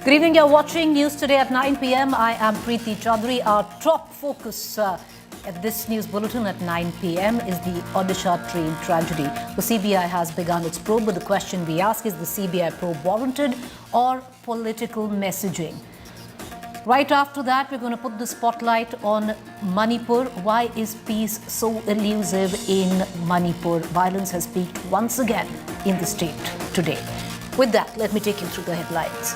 Good evening, you're watching News Today at 9 p.m. I am Preeti Choudhry. Our top focus at this news bulletin at 9 p.m. is the Odisha train tragedy. The CBI has begun its probe, but the question we ask is the CBI probe warranted or political messaging? Right after that, we're going to put the spotlight on Manipur. Why is peace so elusive in Manipur? Violence has peaked once again in the state today. With that, let me take you through the headlines.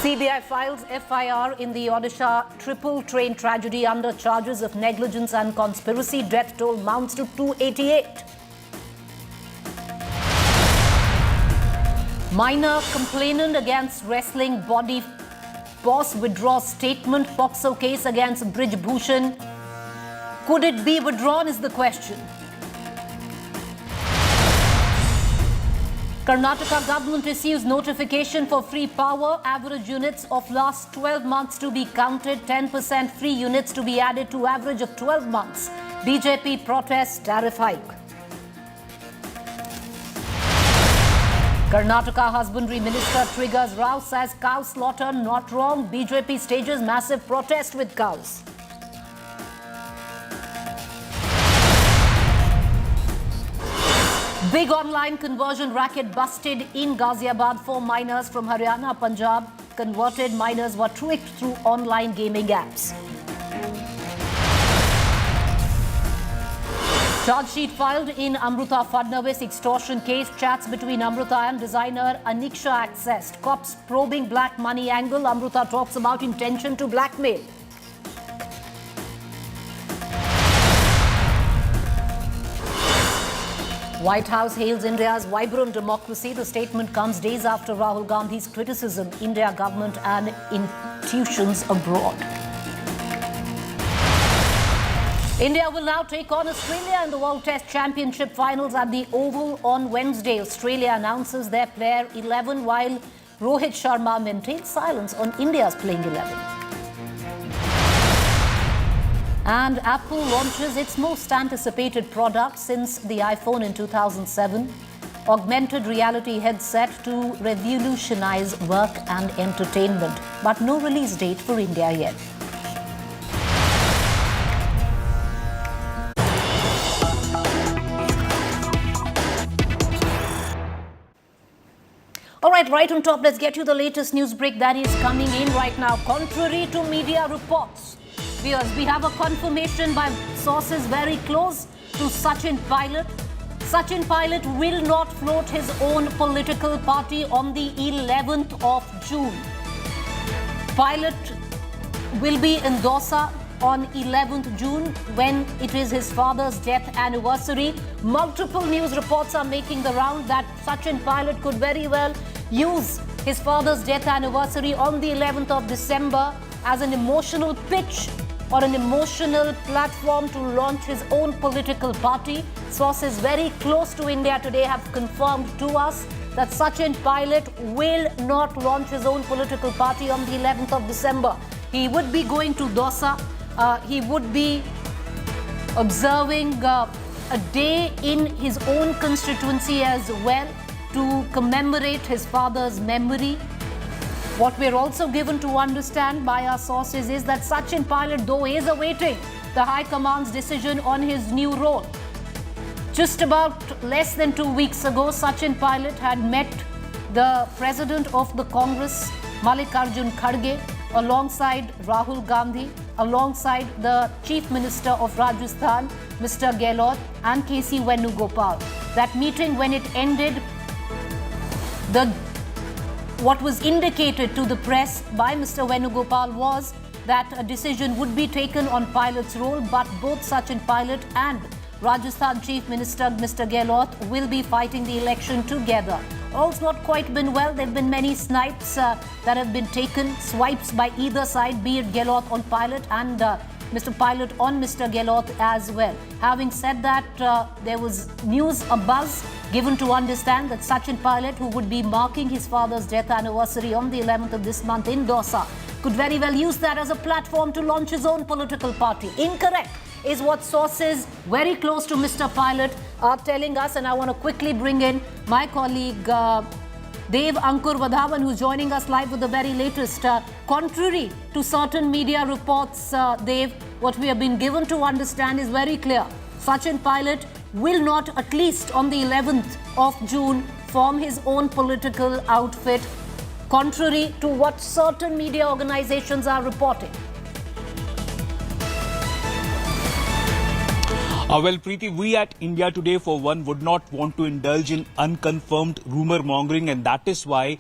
CBI files FIR in the Odisha triple train tragedy under charges of negligence and conspiracy. Death toll mounts to 288. Minor complainant against wrestling body boss withdraws statement. POCSO case against Brij Bhushan. Could it be withdrawn is the question. Karnataka government issues notification for free power. Average units of last 12 months to be counted. 10% free units to be added to average of 12 months. BJP protests tariff hike. Karnataka husbandry minister triggers row, says cow slaughter not wrong. BJP stages massive protest with cows. Big online conversion racket busted in Ghaziabad. 4 minors from Haryana, Punjab converted. Minors were tricked through online gaming apps. Charge sheet filed in Amruta Fadnavis extortion case. Chats between Amruta and designer Aniksha accessed. Cops probing black money angle. Amruta talks about intention to blackmail. White House hails India's vibrant democracy. The statement comes days after Rahul Gandhi's criticism, India government and institutions abroad. India will now take on Australia in the World Test Championship finals at the Oval on Wednesday. Australia announces their player 11 while Rohit Sharma maintains silence on India's playing 11. And Apple launches its most anticipated product since the iPhone in 2007, augmented reality headset to revolutionize work and entertainment, but no release date for India yet. All right on top, let's get you the latest news break that is coming in right now. Contrary to media reports, viewers, we have a confirmation by sources very close to Sachin Pilot. Sachin Pilot will not float his own political party on the 11th of June. Pilot will be in Dosa on 11th June when it is his father's death anniversary. Multiple news reports are making the round that Sachin Pilot could very well use his father's death anniversary on the 11th of December as an emotional pitch or an emotional platform to launch his own political party. Sources very close to India today have confirmed to us that Sachin Pilot will not launch his own political party on the 11th of December. He would be going to Dosa. He would be observing a day in his own constituency as well to commemorate his father's memory. What we're also given to understand by our sources is that Sachin Pilot, though, is awaiting the High Command's decision on his new role. Just about less than 2 weeks ago, Sachin Pilot had met the President of the Congress, Mallikarjun Kharge, alongside Rahul Gandhi, alongside the Chief Minister of Rajasthan, Mr. Gehlot, and KC Venugopal. That meeting, when it ended, what was indicated to the press by Mr. Venugopal was that a decision would be taken on Pilot's role, but both Sachin Pilot and Rajasthan Chief Minister Mr. Gehlot will be fighting the election together. All's not quite been well. There have been many snipes that have been taken, swipes by either side, be it Gehlot on Pilot and Mr. Pilot on Mr. Gehlot as well. Having said that, there was news, a buzz given to understand that Sachin Pilot, who would be marking his father's death anniversary on the 11th of this month in Dosa, could very well use that as a platform to launch his own political party. Incorrect is what sources very close to Mr. Pilot are telling us, and I want to quickly bring in my colleague Dev Ankur Vadhavan, who's joining us live with the very latest. Contrary to certain media reports, Dev, what we have been given to understand is very clear. Sachin Pilot will not, at least on the 11th of June, form his own political outfit, contrary to what certain media organizations are reporting. Well, Preeti, we at India Today, for one, would not want to indulge in unconfirmed rumor mongering, and that is why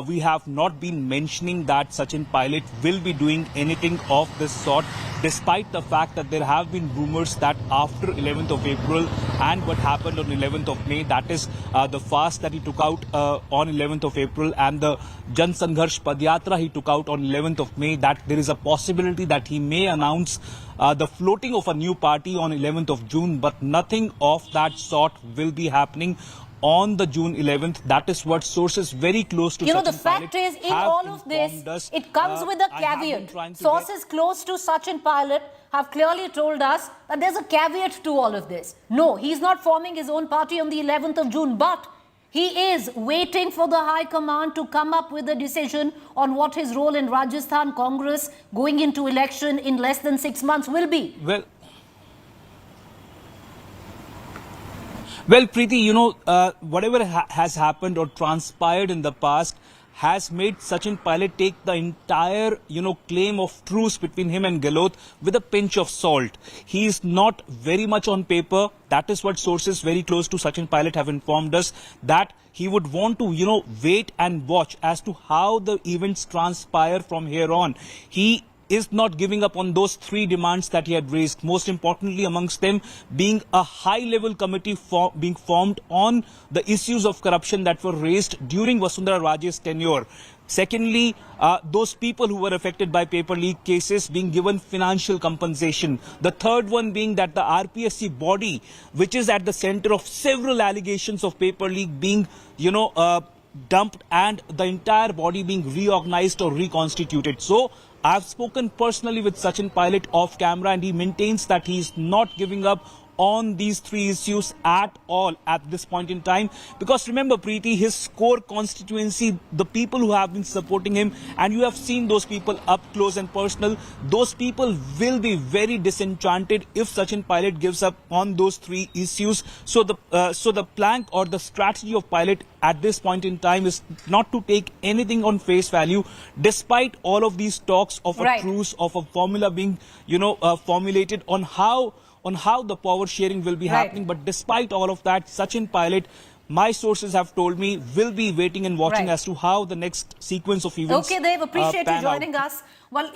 we have not been mentioning that Sachin Pilot will be doing anything of this sort, despite the fact that there have been rumors that after 11th of April and what happened on 11th of May, that is the fast that he took out on 11th of April and the Jan Sangharsh Padyatra he took out on 11th of May, that there is a possibility that he may announce the floating of a new party on 11th of June, but nothing of that sort will be happening on the June 11th. That is what sources very close to the fact is, in all of this, it comes with a caveat. Sources close to Sachin Pilot have clearly told us that there's a caveat to all of this. No, he's not forming his own party on the 11th of June, but he is waiting for the High Command to come up with a decision on what his role in Rajasthan Congress going into election in less than 6 months will be. Well, Preeti, whatever has happened or transpired in the past has made Sachin Pilot take the entire, claim of truce between him and Gehlot with a pinch of salt. He is not very much on paper. That is what sources very close to Sachin Pilot have informed us, that he would want to, wait and watch as to how the events transpire from here on. He is not giving up on those 3 demands that he had raised. Most importantly, amongst them being a high-level committee being formed on the issues of corruption that were raised during Vasundhara Raje's tenure. Secondly, those people who were affected by paper leak cases being given financial compensation. The third one being that the RPSC body, which is at the center of several allegations of paper leak, being, dumped, and the entire body being reorganized or reconstituted. So I've spoken personally with Sachin Pilot off camera, and he maintains that he is not giving up on these 3 issues at all at this point in time. Because remember, Preeti, his core constituency, the people who have been supporting him, and you have seen those people up close and personal, those people will be very disenchanted if Sachin Pilot gives up on those 3 issues. So the plank or the strategy of Pilot at this point in time is not to take anything on face value, despite all of these talks of a truce, of a formula being, formulated on how the power sharing will be happening. But despite all of that, Sachin Pilot, my sources have told me, will be waiting and watching as to how the next sequence of events Okay, Dev, appreciate you joining us. Well,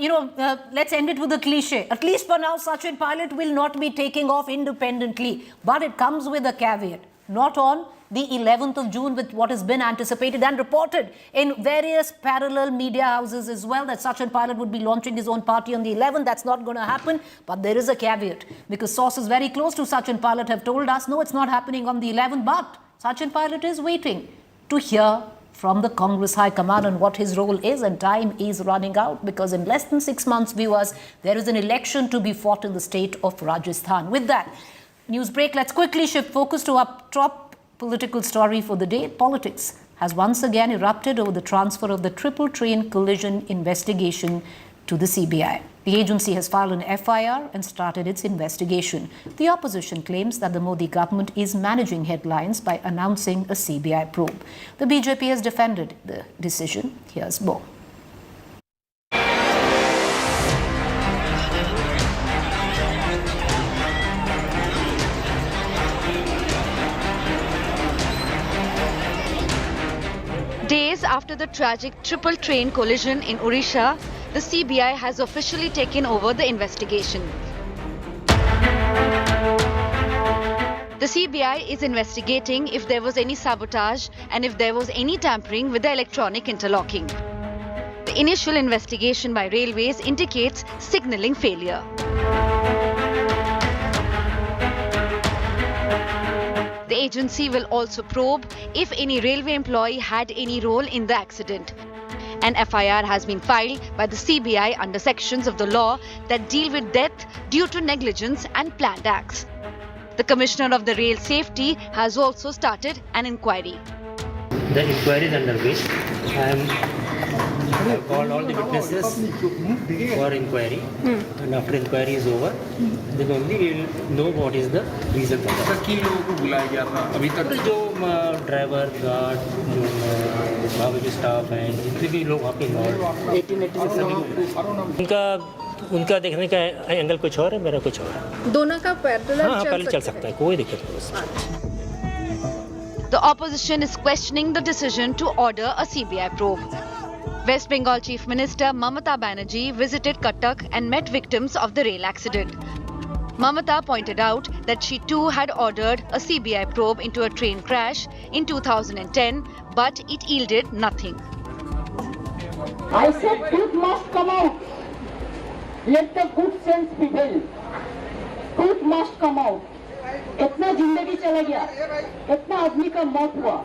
let's end it with a cliche. At least for now, Sachin Pilot will not be taking off independently. But it comes with a caveat. Not on the 11th of June, with what has been anticipated and reported in various parallel media houses as well, that Sachin Pilot would be launching his own party on the 11th. That's not going to happen. But there is a caveat, because sources very close to Sachin Pilot have told us, no, it's not happening on the 11th. But Sachin Pilot is waiting to hear from the Congress High Command on what his role is, and time is running out, because in less than 6 months, viewers, there is an election to be fought in the state of Rajasthan. With that news break, let's quickly shift focus to our top political story for the day. Politics has once again erupted over the transfer of the triple train collision investigation to the CBI. The agency has filed an FIR and started its investigation. The opposition claims that the Modi government is managing headlines by announcing a CBI probe. The BJP has defended the decision. Here's more. Days after the tragic triple train collision in Odisha, the CBI has officially taken over the investigation. The CBI is investigating if there was any sabotage and if there was any tampering with the electronic interlocking. The initial investigation by Railways indicates signalling failure. The agency will also probe if any railway employee had any role in the accident. An FIR has been filed by the CBI under sections of the law that deal with death due to negligence and planned acts. The Commissioner of the Rail Safety has also started an inquiry. The inquiry is underway. I have called all the witnesses for inquiry, and after inquiry is over, then only we will know what is the reason for that. किन लोगों को बुलाया गया था अभी तक? जो driver, guard, जो वहाँ के स्टाफ हैं, जितने भी लोग वहाँ पे इन्वॉल्व, 1886 उनका देखने का एंगल कुछ और है, मेरा कुछ और है। दोनों का पैरेलल चल सकता है, कोई दिक्कत नहीं उसमें। The opposition is questioning the decision to order a CBI probe. West Bengal Chief Minister Mamata Banerjee visited Cuttack and met victims of the rail accident. Mamata pointed out that she too had ordered a CBI probe into a train crash in 2010, but it yielded nothing. I said truth must come out. Let the good sense prevail. Truth must come out. इतना जिंदगी चला गया, इतना आदमी का मौत हुआ,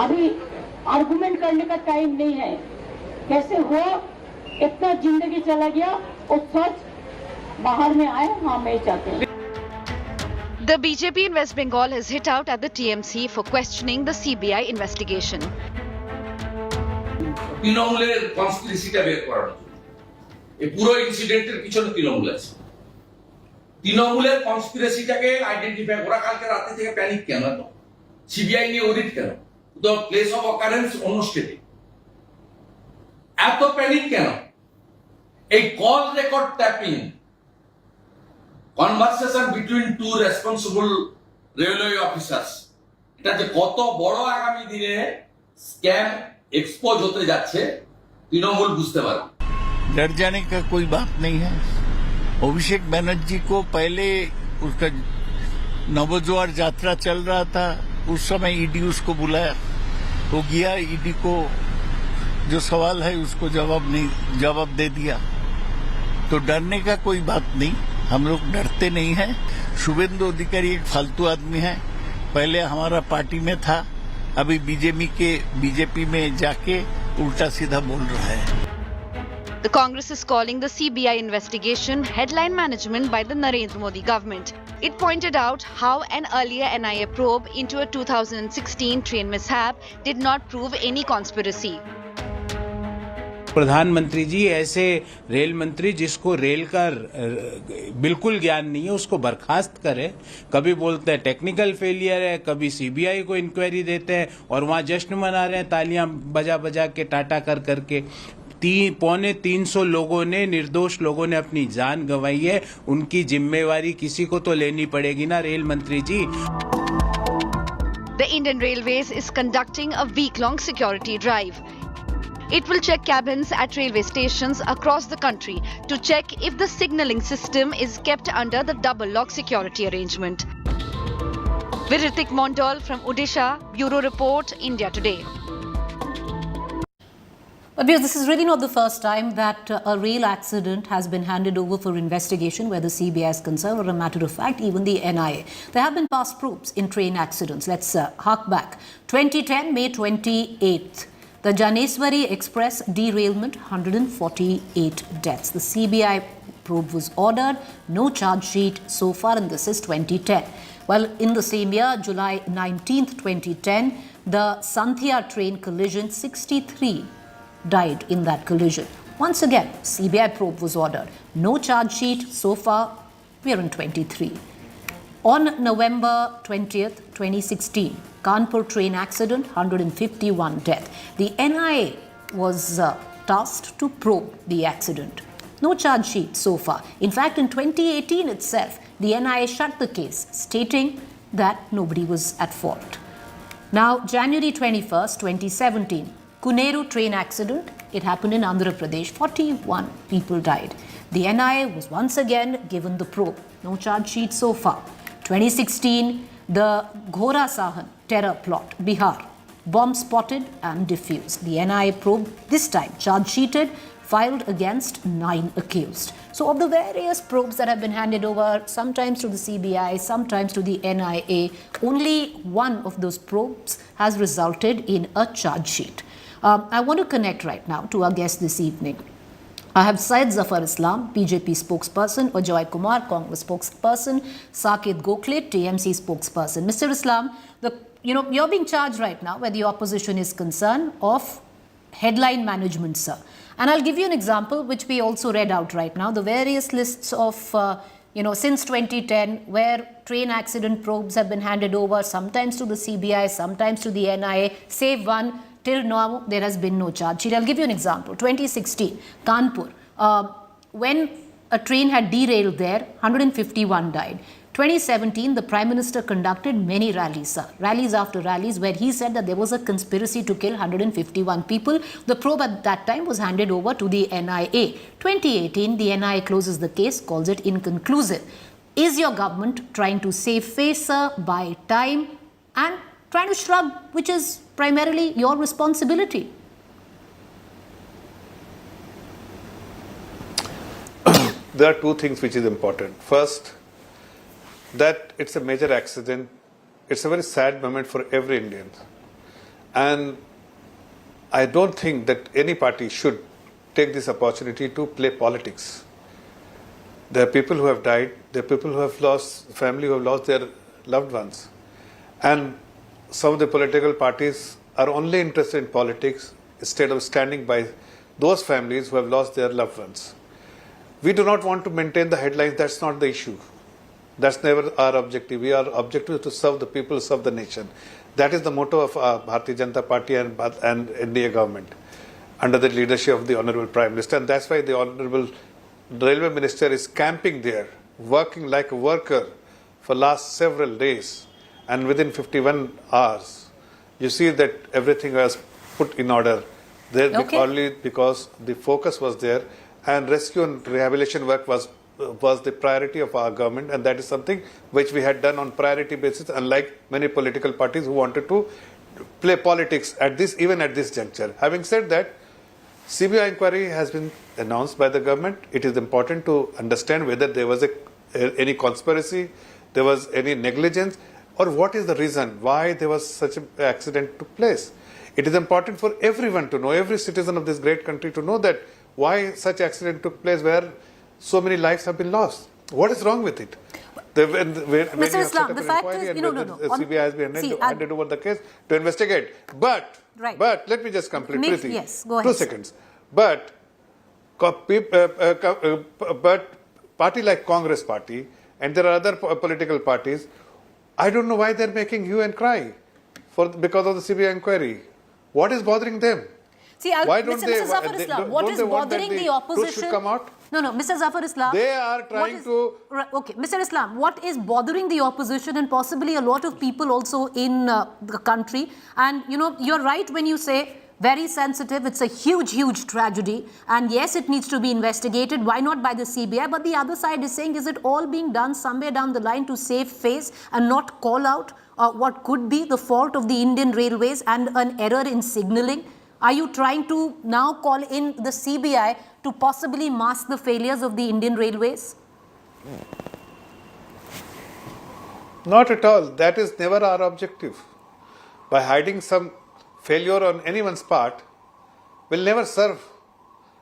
अभी आर्गुमेंट करने का टाइम नहीं है। कैसे हुआ, इतना जिंदगी चला गया, और सच बाहर में आए, हाँ मैं चाहते हैं। The BJP in West Bengal has hit out at the TMC for questioning the CBI investigation. তৃণমূলের কনস্পিরেসিটা বের করার জন্য এই পুরো ইনসিডেন্টের পিছনে তৃণমূল আছে। তৃণমূলের কনস্পিরেসিটাকে আইডেন্টিফাই করা, কালকে রাতে থেকে প্যানিক কেন, এত সিবিআই নিয়ে অডিট কেন, তো প্লেস অফ অকারেন্স অন্য স্টেটে, এত প্যানিক কেন? এই call record tapping, conversation between two responsible railway officers, এটা যে কত বড় আগামী দিনে স্ক্যাম एक्सपोज होते जाते तृणमूल बुझते पारे। डर जाने का कोई बात नहीं है। अभिषेक बनर्जी को पहले उसका नवजोहार यात्रा चल रहा था, उस समय ईडी उसको बुलाया, वो गया, ईडी को जो सवाल है उसको जवाब दे दिया। तो डरने का कोई बात नहीं, हम लोग डरते नहीं हैं। शुभेंदु अधिकारी एक फालतू आदमी है, पहले हमारा पार्टी में था, अभी बीजेपी में जाके उल्टा सीधा बोल रहा है। The Congress is calling the CBI investigation headline management by the Narendra Modi government. It pointed out how an earlier NIA probe into a 2016 train mishap did not prove any conspiracy. प्रधानमंत्री जी ऐसे rail मंत्री जिसको rail का बिल्कुल ज्ञान नहीं है उसको बर्खास्त करे। कभी बोलते हैं टेक्निकल फेलियर है, कभी सीबीआई को इंक्वायरी देते हैं और वहां जश्न मना रहे हैं तालियां बजा बजा के, टाटा कर करके। 350 लोगों ने, निर्दोष लोगों ने अपनी जान गंवाई है, उनकी जिम्मेवारी किसी को तो लेनी पड़ेगी ना रेल मंत्री जी। The Indian Railways is conducting a week-long security drive. It will check cabins at railway stations across the country to check if the signalling system is kept under the double lock security arrangement. With Ritik Mondal from Odisha, Bureau Report, India Today. But because this is really not the first time that a rail accident has been handed over for investigation where the CBI is concerned, or a matter of fact, even the NIA. There have been past probes in train accidents. Let's hark back. 2010, May 28th. The Janeswari Express derailment, 148 deaths. The CBI probe was ordered, no charge sheet so far, and this is 2010. Well, in the same year, July 19th, 2010, the Santhia train collision, 63 died in that collision. Once again, CBI probe was ordered. No charge sheet so far, we are in 23. On November 20th, 2016, Kanpur train accident, 151 death. The NIA was tasked to probe the accident. No charge sheet so far. In fact, in 2018 itself, the NIA shut the case, stating that nobody was at fault. Now, January 21st, 2017, Kuneru train accident. It happened in Andhra Pradesh. 41 people died. The NIA was once again given the probe. No charge sheet so far. 2016, the Ghora Sahan terror plot, Bihar. Bomb spotted and defused. The NIA probe, this time charge sheeted, filed against 9 accused. So of the various probes that have been handed over, sometimes to the CBI, sometimes to the NIA, only one of those probes has resulted in a charge sheet. I want to connect right now to our guest this evening. I have Syed Zafar Islam, BJP spokesperson, Ajoy Kumar, Congress spokesperson, Saket Gokhale, TMC spokesperson. Mr. Islam, you're being charged right now, where the opposition is concerned, of headline management, sir. And I'll give you an example, which we also read out right now. The various lists of, since 2010, where train accident probes have been handed over, sometimes to the CBI, sometimes to the NIA, save one. Till now, there has been no charge sheet. I'll give you an example. 2016, Kanpur, when a train had derailed there, 151 died. 2017, the Prime Minister conducted many rallies, sir. Rallies after rallies, where he said that there was a conspiracy to kill 151 people. The probe at that time was handed over to the NIA. 2018, the NIA closes the case, calls it inconclusive. Is your government trying to save face, sir, buy time, and trying to shrug, which is primarily your responsibility? There are two things which is important. First, that it's a major accident. It's a very sad moment for every Indian. And I don't think that any party should take this opportunity to play politics. There are people who have died. There are people who have lost, family who have lost their loved ones. And some of the political parties are only interested in politics instead of standing by those families who have lost their loved ones. We do not want to maintain the headlines. That's not the issue. That's never our objective. Our objective is to serve the people, serve the nation. That is the motto of our Bharatiya Janata Party and NDA government under the leadership of the Honorable Prime Minister. And that's why the Honorable Railway Minister is camping there, working like a worker for last several days. And within 51 hours, you see that everything was put in order there only because the focus was there, and rescue and rehabilitation work was the priority of our government, and that is something which we had done on priority basis, unlike many political parties who wanted to play politics even at this juncture. Having said that, CBI inquiry has been announced by the government. It is important to understand whether there was any conspiracy, there was any negligence, or what is the reason why there was such an accident took place. It is important for everyone to know, every citizen of this great country to know that why such accident took place where so many lives have been lost. What is wrong with it? Mr. Islam, the fact is, CBI has been handed over the case to investigate. But let me just complete, Preeti. Yes, go ahead. 2 seconds. But party like Congress Party, and there are other political parties, I don't know why they're making hue and cry because of the CBI inquiry. What is bothering them? See, Mr. Zafar Islam, what is bothering the opposition? Should come out? No, Mr. Zafar Islam. They are trying to... Okay, Mr. Islam, what is bothering the opposition and possibly a lot of people also in the country? And, you're right when you say very sensitive. It's a huge, huge tragedy. And yes, it needs to be investigated. Why not by the CBI? But the other side is saying, is it all being done somewhere down the line to save face and not call out what could be the fault of the Indian Railways and an error in signalling? Are you trying to now call in the CBI to possibly mask the failures of the Indian Railways? Not at all. That is never our objective. By hiding some failure on anyone's part, will never serve.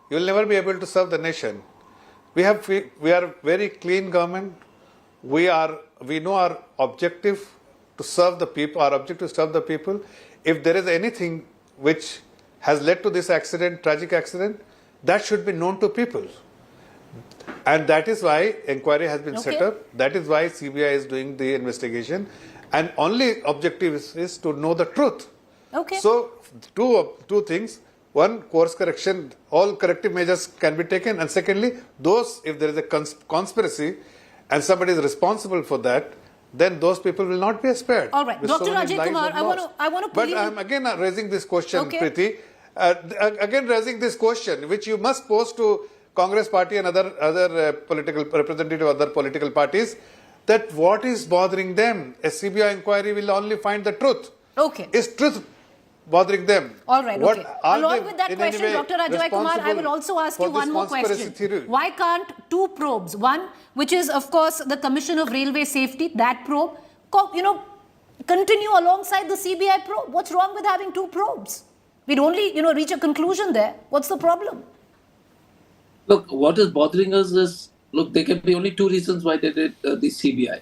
You will never be able to serve the nation. We are very clean government. We know our objective to serve the people. Our objective is to serve the people. If there is anything which has led to this accident, tragic accident, that should be known to people. And that is why inquiry has been set up. That is why CBI is doing the investigation. And only objective is to know the truth. Okay. So, two things. One, course correction, all corrective measures can be taken. And secondly, if there is a conspiracy and somebody is responsible for that, then those people will not be spared. All right. Dr. Ajay Kumar, I want to pull you... But I'm again raising this question, Preeti. Again raising this question, which you must pose to Congress Party and other political representative of other political parties, that what is bothering them? A CBI inquiry will only find the truth. Okay. Is truth bothering them? All right, okay. Along with that question, Dr. Ajay Kumar, I will also ask you one more question. Theory? Why can't 2 probes, one which is of course the Commission of Railway Safety, that probe, continue alongside the CBI probe? What's wrong with having 2 probes? We'd only, reach a conclusion there. What's the problem? Look, what is bothering us is, there can be only 2 reasons why they did the CBI.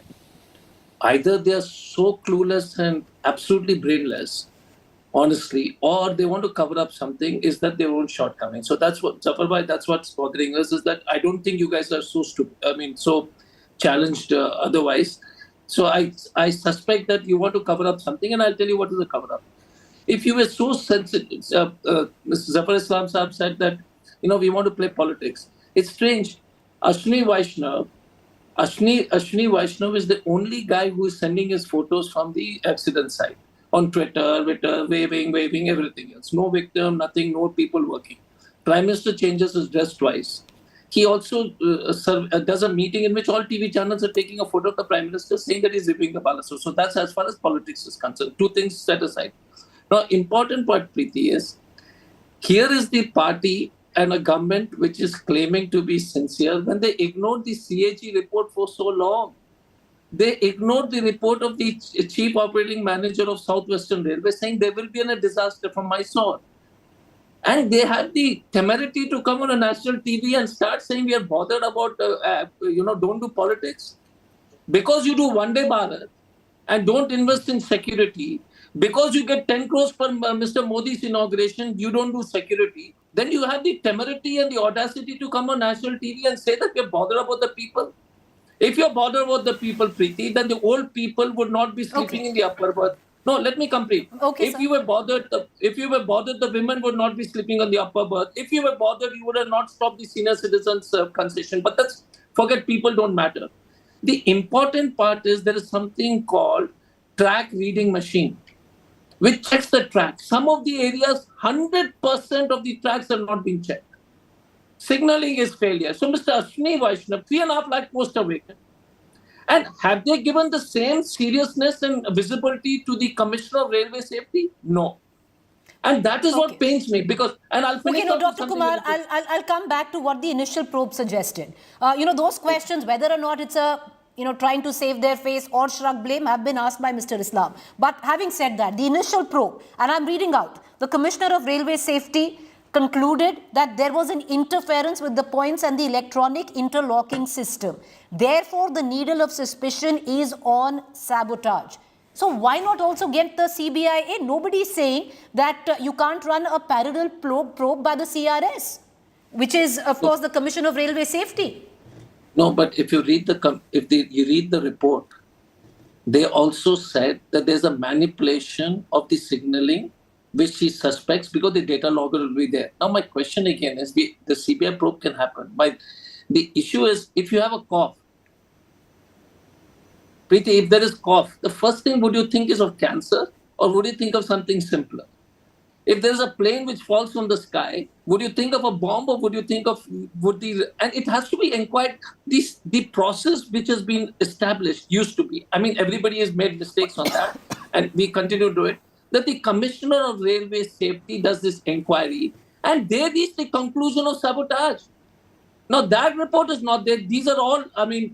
either they are so clueless and absolutely brainless, honestly, or they want to cover up something, is that their own shortcoming. So that's what, Zafarbai, that's what's bothering us, is that I don't think you guys are so stupid, so challenged otherwise. So I suspect that you want to cover up something, and I'll tell you what is the cover up. If you were so sensitive, Mr. Zafar Islam Saab said that, we want to play politics. It's strange. Ashwini Vaishnav is the only guy who is sending his photos from the accident site on Twitter, waving, everything else. No victim, nothing, no people working. Prime Minister changes his dress twice. He also does a meeting in which all TV channels are taking a photo of the Prime Minister saying that he's ripping the Balasore. So that's as far as politics is concerned. Two things set aside. Now, important part, Preeti, is here is the party and a government which is claiming to be sincere when they ignored the CAG report for so long. They ignored the report of the chief operating manager of Southwestern Railway saying there will be a disaster from Mysore. And they had the temerity to come on a national TV and start saying we are bothered about, don't do politics. Because you do One Day Bharat and don't invest in security, because you get 10 crores for Mr. Modi's inauguration, you don't do security, then you have the temerity and the audacity to come on national TV and say that you're bothered about the people. If you're bothered about the people, Preeti, then the old people would not be sleeping in the upper berth. No, let me complete. Okay, if you were bothered, the women would not be sleeping on the upper berth. If you were bothered, you would have not stopped the senior citizens concession. But forget, people don't matter. The important part is there is something called track reading machine, which checks the track. Some of the areas, 100% of the tracks are not being checked. Signaling is failure. So Mr. Ashwini Vaishnav, 3.5 lakh posts are vacant. And have they given the same seriousness and visibility to the Commissioner of Railway Safety? No. And that is what pains me, because, and I'll finish. Dr. Kumar, I'll come back to what the initial probe suggested. Those questions, whether or not it's trying to save their face or shrug blame, have been asked by Mr. Islam. But having said that, the initial probe, and I'm reading out, the Commissioner of Railway Safety concluded that there was an interference with the points and the electronic interlocking system. Therefore, the needle of suspicion is on sabotage. So why not also get the CBI in? Nobody is saying that you can't run a parallel probe by the CRS, which is, of course, the Commission of Railway Safety. No, but if you read you read the report, they also said that there's a manipulation of the signaling, which he suspects because the data logger will be there. Now, my question again is, the CBI probe can happen. But the issue is, if you have a cough, Preeti, if there is cough, the first thing would you think is of cancer, or would you think of something simpler? If there's a plane which falls from the sky, would you think of a bomb, or would you think of, and it has to be inquired. The process which has been established used to be, everybody has made mistakes on that, and we continue to do it, that the Commissioner of Railway Safety does this inquiry, and they reach the conclusion of sabotage. Now, that report is not there. These are all,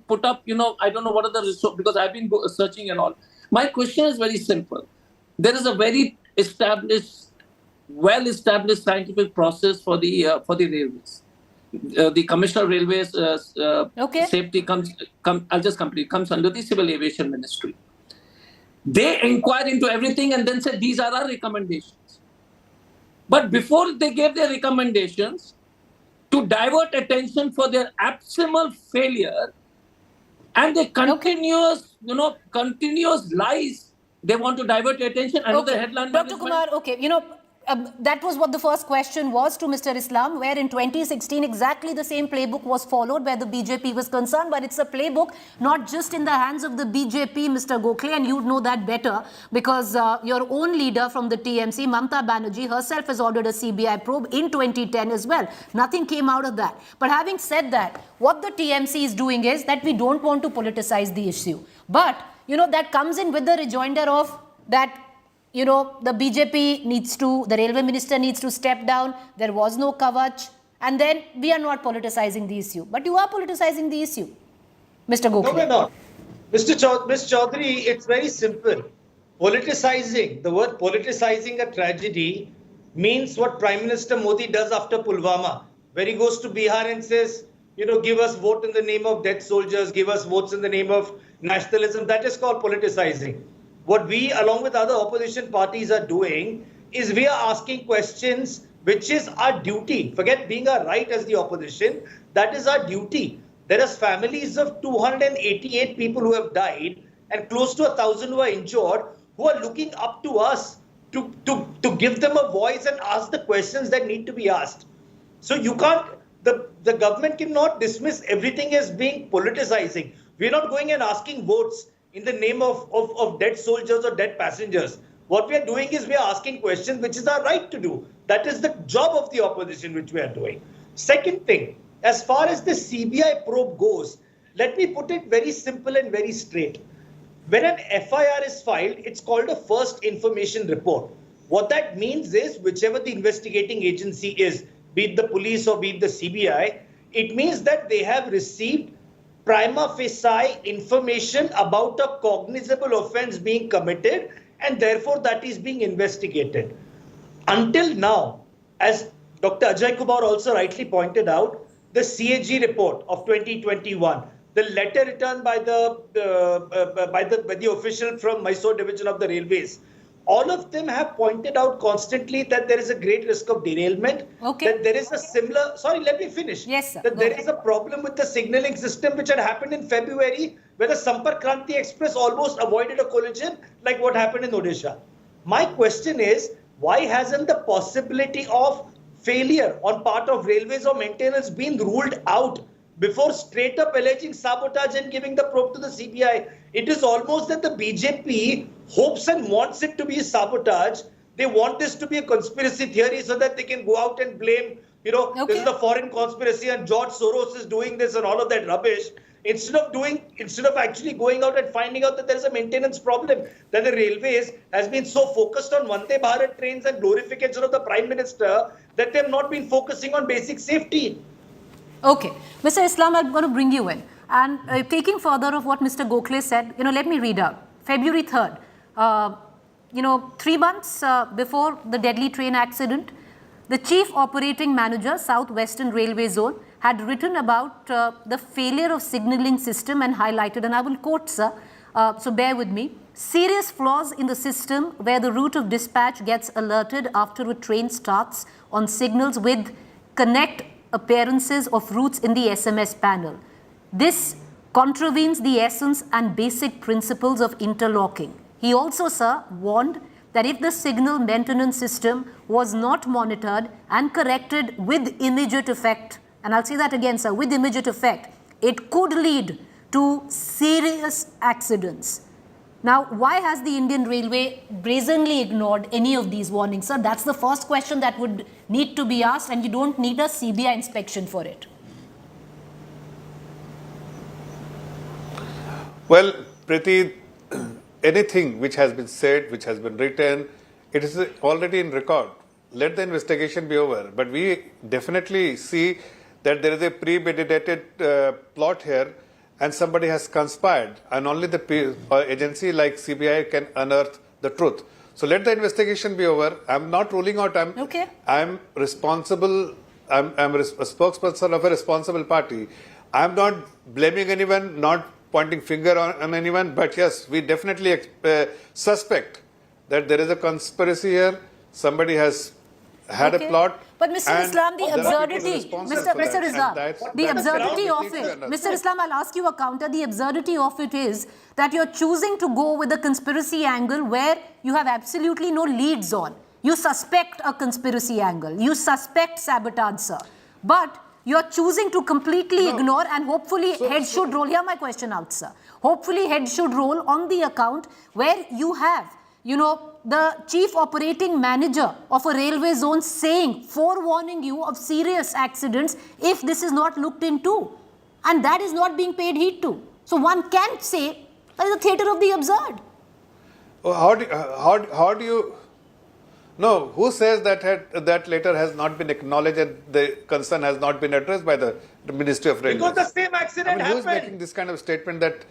put up, I don't know what are the resources, because I've been searching and all. My question is very simple. There is a very well-established scientific process for the railways. The Commissioner of Railways Safety comes under the Civil Aviation Ministry. They inquire into everything and then said, these are our recommendations. But before they gave their recommendations, to divert attention for their abysmal failure and the continuous lies, they want to divert attention. Another headline. Dr. Kumar, that was what the first question was to Mr. Islam, where in 2016 exactly the same playbook was followed where the BJP was concerned, but it's a playbook not just in the hands of the BJP, Mr. Gokhale, and you'd know that better because your own leader from the TMC, Mamta Banerjee, herself has ordered a CBI probe in 2010 as well. Nothing came out of that. But having said that, what the TMC is doing is that we don't want to politicize the issue. But, that comes in with the rejoinder of that the BJP the railway minister needs to step down. There was no kavach. And then we are not politicizing the issue. But you are politicizing the issue, Mr. Gokhale. No, we're not. Ms. Choudhary, it's very simple. Politicizing, the word politicizing a tragedy means what Prime Minister Modi does after Pulwama, where he goes to Bihar and says, give us vote in the name of dead soldiers, give us votes in the name of nationalism. That is called politicizing. What we, along with other opposition parties, are doing is we are asking questions, which is our duty. Forget being our right as the opposition. That is our duty. There are families of 288 people who have died and close to 1,000 who are injured, who are looking up to us to give them a voice and ask the questions that need to be asked. So you can't, the government cannot dismiss everything as being politicizing. We're not going and asking votes in the name of dead soldiers or dead passengers. What we are doing is we are asking questions, which is our right to do. That is the job of the opposition, which we are doing. Second thing, as far as the CBI probe goes, let me put it very simple and very straight. When an FIR is filed, it's called a first information report. What that means is, whichever the investigating agency is, be it the police or be it the CBI, it means that they have received prima facie information about a cognizable offense being committed, and therefore that is being investigated. Until now, as Dr. Ajay Kumar also rightly pointed out, the CAG report of 2021, the letter returned by the official from Mysore division of the railways, all of them have pointed out constantly that there is a great risk of derailment. Okay. That there is a similar, sorry, let me finish. Yes, sir. That there is a problem with the signaling system which had happened in February, where the Sampark Kranti Express almost avoided a collision like what happened in Odisha. My question is, why hasn't the possibility of failure on part of railways or maintenance been ruled out before straight up alleging sabotage and giving the probe to the CBI? It is almost that the BJP hopes and wants it to be sabotage. They want this to be a conspiracy theory so that they can go out and blame, this is a foreign conspiracy and George Soros is doing this and all of that rubbish. Instead of actually going out and finding out that there is a maintenance problem, that the railways has been so focused on Vande Bharat trains and glorification of the Prime Minister that they have not been focusing on basic safety. Okay. Mr. Islam, I'm going to bring you in. And taking further of what Mr. Gokhale said, let me read out. February 3rd, 3 months before the deadly train accident, the Chief Operating Manager, South Western Railway Zone, had written about the failure of signalling system and highlighted, and I will quote, sir, so bear with me, serious flaws in the system where the route of dispatch gets alerted after a train starts on signals with connect appearances of routes in the SMS panel. This contravenes the essence and basic principles of interlocking. He also, sir, warned that if the signal maintenance system was not monitored and corrected with immediate effect, and I'll say that again, sir, with immediate effect, it could lead to serious accidents. Now, why has the Indian Railway brazenly ignored any of these warnings, sir? That's the first question that would need to be asked, and you don't need a CBI inspection for it. Well, Preeti, anything which has been said, which has been written, it is already in record. Let the investigation be over. But we definitely see that there is a premeditated plot here and somebody has conspired, and only the agency like CBI can unearth the truth. So let the investigation be over. I'm not ruling out. I'm responsible. I'm a spokesperson of a responsible party. I'm not blaming anyone, not pointing finger on anyone, but yes, we definitely suspect that there is a conspiracy here. Somebody has had a plot. But Mr. Islam, the absurdity, Mr. Islam, the absurdity of it, Mr. Islam, I'll ask you a counter. The absurdity of it is that you're choosing to go with a conspiracy angle where you have absolutely no leads on. You suspect a conspiracy angle. You suspect sabotage, sir. But you're choosing to completely ignore, and hopefully heads should roll. Hear my question out, sir. Hopefully heads should roll on the account where you have, the chief operating manager of a railway zone saying, forewarning you of serious accidents if this is not looked into. And that is not being paid heed to. So one can't say that is a theatre of the absurd. How do you... No, who says that letter has not been acknowledged and the concern has not been addressed by the Ministry of Railways? Because the same accident happened. Who is making this kind of statement that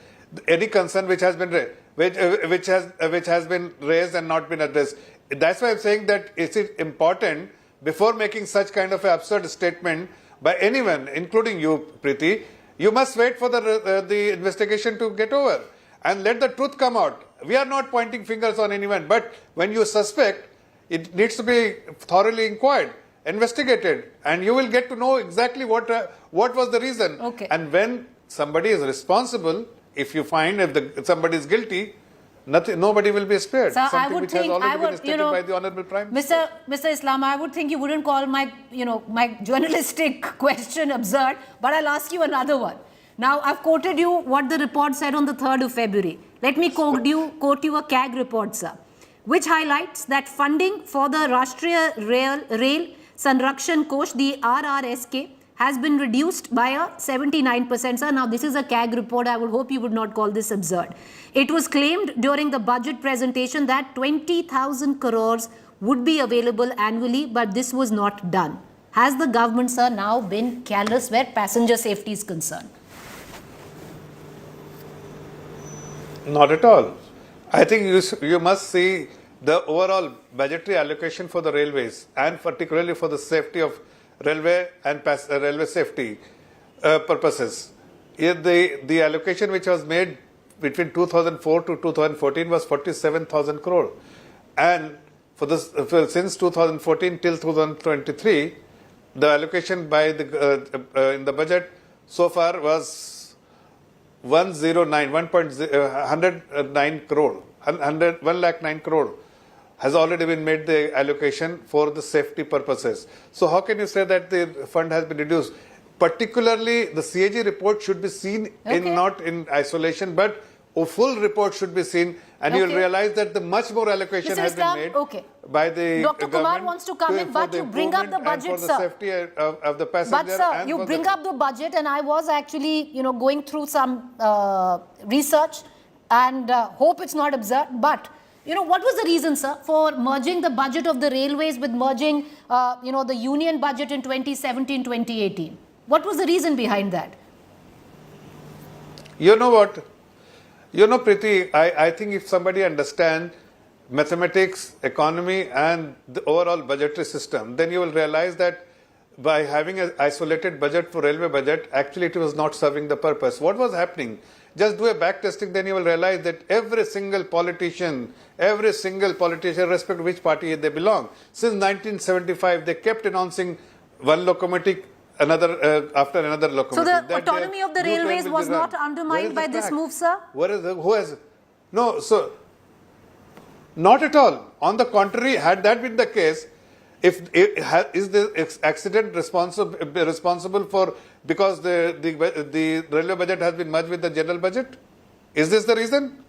any concern which has been which has been raised and not been addressed? That's why I'm saying that it's important, before making such kind of an absurd statement, by anyone, including you, Preeti, you must wait for the investigation to get over and let the truth come out. We are not pointing fingers on anyone, but when you suspect, it needs to be thoroughly inquired, investigated, and you will get to know exactly what was the reason. Okay. And when somebody is responsible, if you find if somebody is guilty, nobody will be spared. Sir, Something I would which think, has already been stated by the Honourable Prime Minister. Mr. Islam, I would think you wouldn't call my, my journalistic question absurd, but I'll ask you another one. Now, I've quoted you what the report said on the 3rd of February. Let me quote you a CAG report, sir, which highlights that funding for the Rashtriya Rail Sanrakshan Kosh, the RRSK, has been reduced by a 79%. Sir, now this is a CAG report. I would hope you would not call this absurd. It was claimed during the budget presentation that 20,000 crores would be available annually, but this was not done. Has the government, sir, now been careless where passenger safety is concerned? Not at all. I think you must see the overall budgetary allocation for the railways and particularly for the safety of railway and railway safety purposes. The allocation which was made between 2004 to 2014 was 47,000 crore, and since 2014 till 2023, the allocation by in the budget so far was 109 crore, 109 crore has already been made the allocation for the safety purposes. So how can you say that the fund has been reduced? Particularly the CAG report should be seen not in isolation, but a full report should be seen, and you will realize that the much more allocation has been made by the Dr. Kumar wants to come in, but you bring up the budget, sir. For the safety of the passenger. But sir, you bring up the budget, and I was actually, going through some research, and hope it's not absurd, but what was the reason, sir, for merging the budget of the railways with merging, the union budget in 2017-2018? What was the reason behind that? You know what? Preeti, I think if somebody understands mathematics, economy, and the overall budgetary system, then you will realize that by having an isolated budget for railway budget, actually it was not serving the purpose. What was happening? Just do a back testing, then you will realize that every single politician, irrespective of which party they belong, since 1975, they kept announcing one locomotive after another locomotive. So the autonomy of the railways was not undermined by this move, sir? No, so not at all. On the contrary, had that been the case, is the accident responsible for because the railway budget has been merged with the general budget? Is this the reason?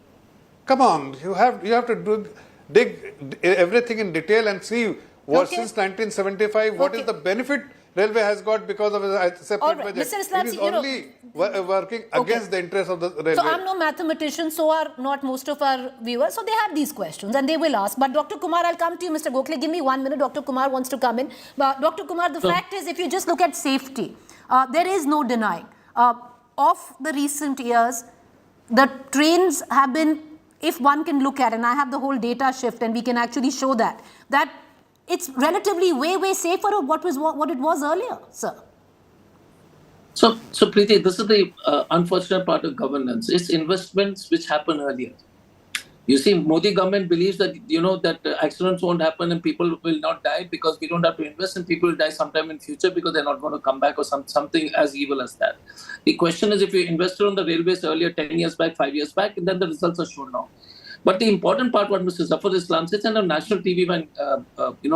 Come on, you have to dig everything in detail and see what since 1975 what is the benefit railway has got because of a separate budget. Mr. Islam, it is only working against the interest of the railway. So I'm no mathematician, so are not most of our viewers. So they have these questions and they will ask. But Dr. Kumar, I'll come to you, Mr. Gokhale. Give me 1 minute. Dr. Kumar wants to come in. But Dr. Kumar, the fact is, if you just look at safety, there is no denying. Of the recent years, the trains have been, if one can look at, and I have the whole data shift and we can actually show that it's relatively way safer of what it was earlier, sir. So Preeti, this is the unfortunate part of governance. It's investments which happen earlier. You see, Modi government believes that, that accidents won't happen and people will not die because we don't have to invest and people will die sometime in future because they're not going to come back or something as evil as that. The question is, if you invested on the railways earlier, 10 years back, 5 years back, and then the results are shown now. But the important part, what Mr. Zafar Islam says, and on national TV, when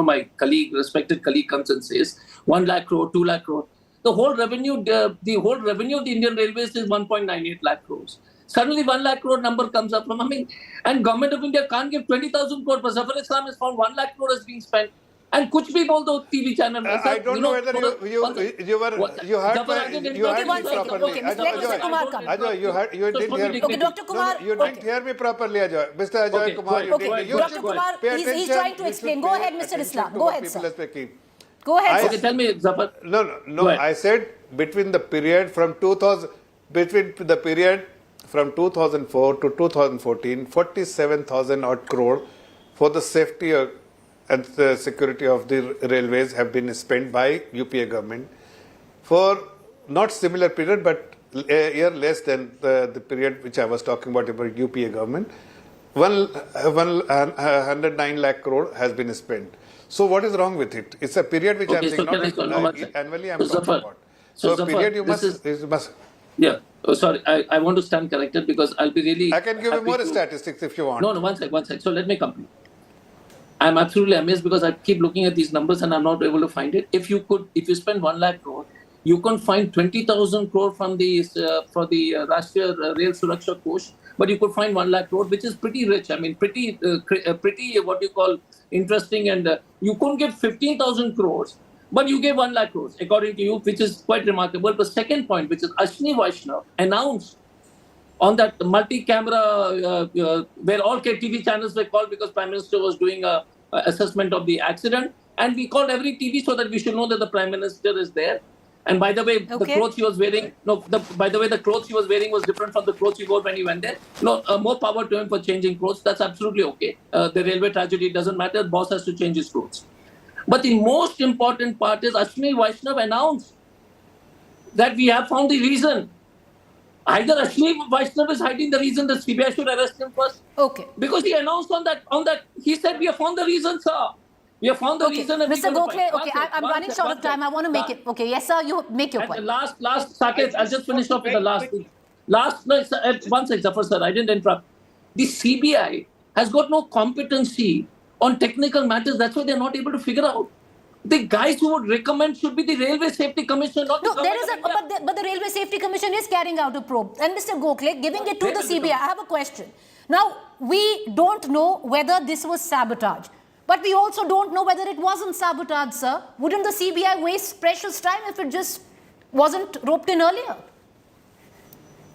my respected colleague comes and says 1 lakh crore, 2 lakh crore, the whole revenue of the Indian Railways is 1.98 lakh crores. Suddenly 1 lakh crore number comes up and Government of India can't give 20,000 crore, but Zafar Islam has found 1 lakh crore is being spent. And kuch bhi bol do TV channel. I don't know whether you heard me properly. Ajay, you didn't hear me. Okay, Dr. Kumar. You didn't hear me properly, Ajay. Mr. Ajay Kumar. Dr. Kumar, he's trying to explain. Go ahead, Mr. Islam. Go ahead, sir. Go ahead, sir. Tell me, Zafar. No. I said between the period from 2004 to 2014, 47,000 odd crore for the safety and the security of the railways have been spent by UPA government. for not similar period, but a year less than the period which I was talking about UPA government. 109 lakh crore has been spent. So what is wrong with it? It's a period which I'm saying, not annually I'm talking about. So Zafar, period you this must. Yeah. Oh, sorry, I want to stand corrected because I'll be really. I can give you more statistics if you want. No, one sec. So let me complete. I'm absolutely amazed because I keep looking at these numbers and I'm not able to find it. If you spend 1 lakh crore, you can find 20,000 crore from the for the Rashtriya Rail Suraksha Kosh, but you could find 1 lakh crore, which is pretty rich. I mean, pretty what you call interesting, and you couldn't get 15,000 crores, but you gave 1 lakh crores, according to you, which is quite remarkable. But second point, which is Ashwini Vaishnav announced on that multi-camera where all TV channels were called because Prime Minister was doing a assessment of the accident, and we called every TV so that we should know that the Prime Minister is there. And by the way, the clothes he was wearing, the clothes he was wearing was different from the clothes he wore when he went there. No, more power to him for changing clothes. That's absolutely okay. The railway tragedy doesn't matter. The boss has to change his clothes. But the most important part is Ashwini Vaishnav announced that we have found the reason. Either Ashwini Vaishnav is hiding the reason that CBI should arrest him first. Okay. Because he announced on that, he said, we have found the reason, sir. We have found the reason. Mr. Gokhale, I'm running short of time. I want to make it. Okay, yes, sir, you make your point. Last, Saket, I'll just finish off with the last. One second, Zafar sir, I didn't interrupt. The CBI has got no competency on technical matters. That's why they're not able to figure out. The guys who would recommend should be the Railway Safety Commission, not the but the Railway Safety Commission is carrying out a probe. And Mr. Gokhale, giving it to the CBI, I have a question. Now, we don't know whether this was sabotage. But we also don't know whether it wasn't sabotage, sir. Wouldn't the CBI waste precious time if it just wasn't roped in earlier?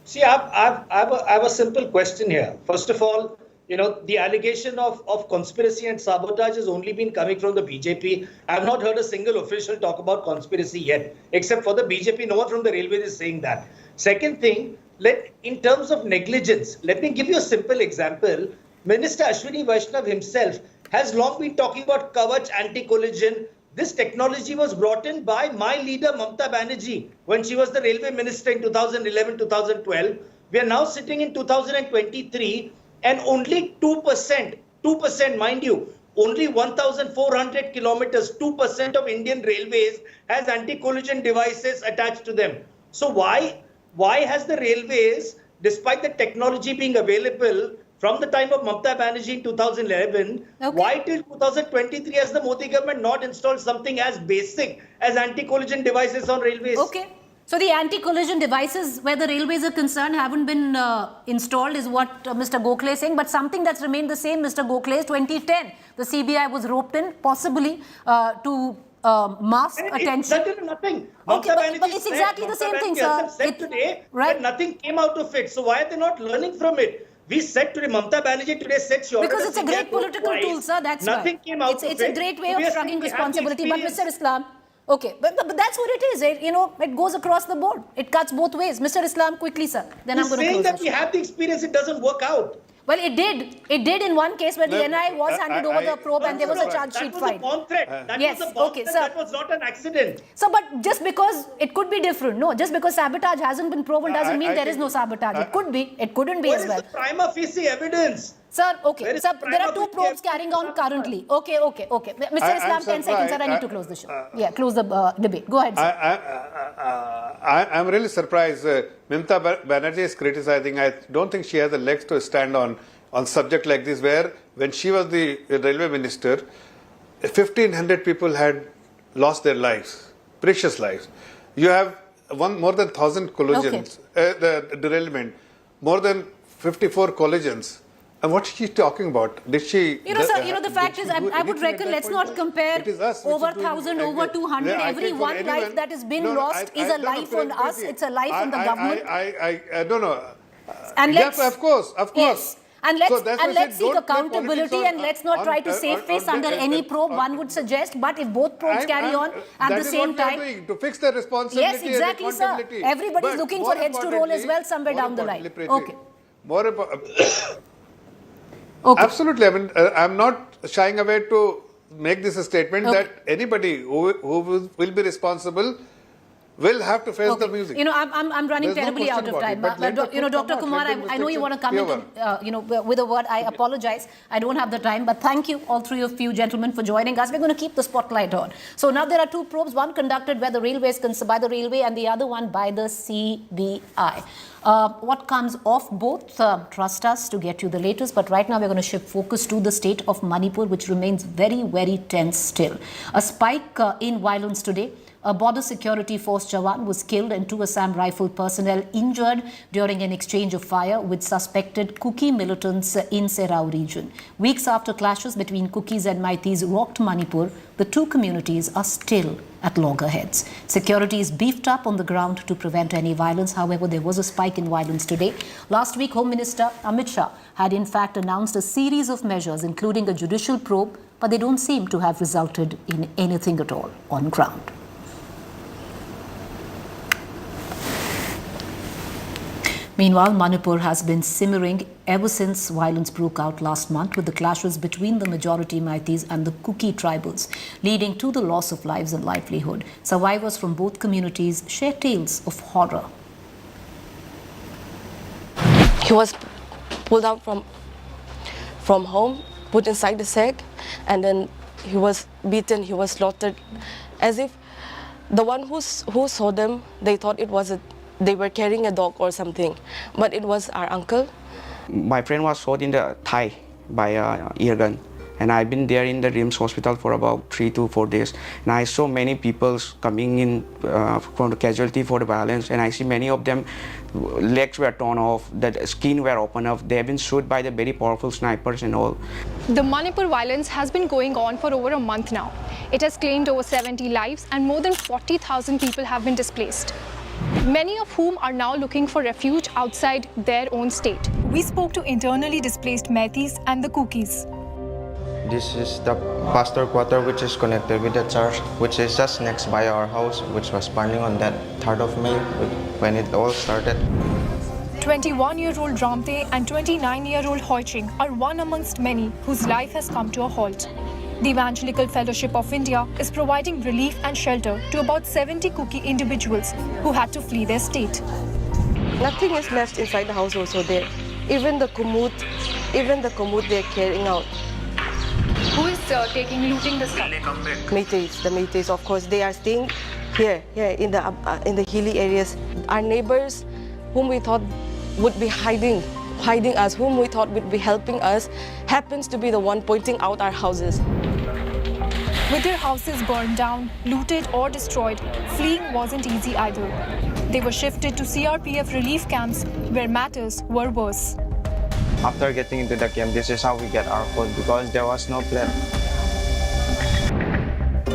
See, I have a simple question here. First of all, the allegation of conspiracy and sabotage has only been coming from the BJP. I have not heard a single official talk about conspiracy yet, except for the BJP. No one from the railways is saying that. Second thing, in terms of negligence, let me give you a simple example. Minister Ashwini Vaishnav himself has long been talking about Kavach anti-collision. This technology was brought in by my leader Mamata Banerjee when she was the railway minister in 2011-2012. We are now sitting in 2023 and only 2%, mind you, only 1,400 kilometers, 2% of Indian railways has anti-collision devices attached to them. So why has the railways, despite the technology being available, from the time of Mamata Banerjee in 2011, why till 2023 has the Modi government not installed something as basic as anti-collision devices on railways? Okay. So the anti-collision devices where the railways are concerned haven't been installed is what Mr. Gokhale is saying. But something that's remained the same, Mr. Gokhale, is 2010. The CBI was roped in possibly to mask attention. Certainly nothing. Okay, but it's exactly the same thing, sir. Today, right? Nothing came out of it. So why are they not learning from it? We said today, Mamata Banerjee today said she ordered because it's a great political tool, sir. That's nothing came out of it. It's a great way of shrugging responsibility. But Mr. Islam, okay, but that's what it is. It goes across the board. It cuts both ways. Mr. Islam, quickly, sir. Then I'm going to close. Saying that we have the experience, it doesn't work out. Well, it did. It did in one case where the NIA was handed over the probe and there was a charge sheet filed. That was a bomb threat. That was a bomb threat. That was not an accident. So, but just because it could be different. No, just because sabotage hasn't been proven doesn't mean there is no sabotage. It could be. It couldn't be as well. What is the prima facie evidence? Sir, okay. Sir, there are two probes carrying on currently. Okay. Mr. Islam, 10 seconds, sir. I need to close the show. Close the debate. Go ahead, sir. I'm really surprised. Mamata Banerjee is criticizing. I don't think she has the legs to stand on subject like this, where when she was the railway minister, 1,500 people had lost their lives, precious lives. You have more than 1,000 collisions, the derailment, more than 54 collisions. And what is she talking about? Did she... Sir, the fact is, I would reckon, let's not compare over 1,000, over 200. Every one life that has been lost is a life on us. It's a life on the government. I don't know. And yes, of course. Yes. And let's seek accountability and let's not try to save face under any probe, one would suggest. But if both probes carry on at the same time... To fix the responsibility. Yes, exactly, sir. Everybody's looking for heads to roll as well somewhere down the line. Okay. Absolutely. I mean, I'm not shying away to make this a statement that anybody who will be responsible will have to face the music. You know, I'm running There's no terribly out question of about time. it, but let the You know, truth Dr. come Kumar, out. Let the I know you want to come mistakes in, with a word. I apologize. I don't have the time, but thank you, all three of you gentlemen, for joining us. We're going to keep the spotlight on. So now there are two probes, one conducted by the railway and the other one by the CBI. What comes off both, trust us to get you the latest. But right now we're going to shift focus to the state of Manipur, which remains very, very tense still. A spike in violence today. A border security force Jawan was killed and two Assam rifle personnel injured during an exchange of fire with suspected Kuki militants in Serau region. Weeks after clashes between Kukis and Meiteis rocked Manipur, the two communities are still at loggerheads. Security is beefed up on the ground to prevent any violence. However, there was a spike in violence today. Last week, Home Minister Amit Shah had in fact announced a series of measures, including a judicial probe, but they don't seem to have resulted in anything at all on ground. Meanwhile, Manipur has been simmering ever since violence broke out last month with the clashes between the majority Meiteis and the Kuki tribals, leading to the loss of lives and livelihood. Survivors from both communities share tales of horror. He was pulled out from home, put inside the sack, and then he was beaten, he was slaughtered, as if the one who saw them, they thought they were carrying a dog or something, but it was our uncle. My friend was shot in the thigh by a ear gun, and I've been there in the RIMS hospital for about 3 to 4 days, and I saw many people coming in from the casualty for the violence, and I see many of them legs were torn off, the skin were open up, they have been shot by the very powerful snipers and all. The Manipur violence has been going on for over a month now. It has claimed over 70 lives and more than 40,000 people have been displaced, many of whom are now looking for refuge outside their own state. We spoke to internally displaced Meiteis and the Kukis. This is the pastor quarter which is connected with the church, which is just next by our house, which was burning on that 3rd of May when it all started. 21-year-old Ramte and 29-year-old Hoiching are one amongst many whose life has come to a halt. The Evangelical Fellowship of India is providing relief and shelter to about 70 Kuki individuals who had to flee their state. Nothing is left inside the house also there. Even the kumut they're carrying out. Who is looting the stuff? The Meiteis, of course, they are staying here in the hilly areas. Our neighbors, whom we thought would be hiding us, whom we thought would be helping us, happens to be the one pointing out our houses. With their houses burned down, looted or destroyed, fleeing wasn't easy either. They were shifted to CRPF relief camps where matters were worse. After getting into the camp, this is how we get our food because there was no plan.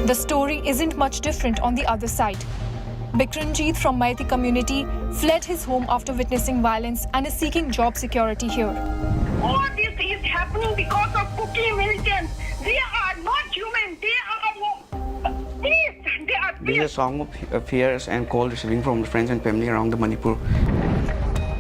The story isn't much different on the other side. Bikranjeet from Meitei community fled his home after witnessing violence and is seeking job security here. All this is happening because of Kuki militants. They are not human. They are beasts. They are beasts. This is a song of fears and cold receiving from friends and family around the Manipur.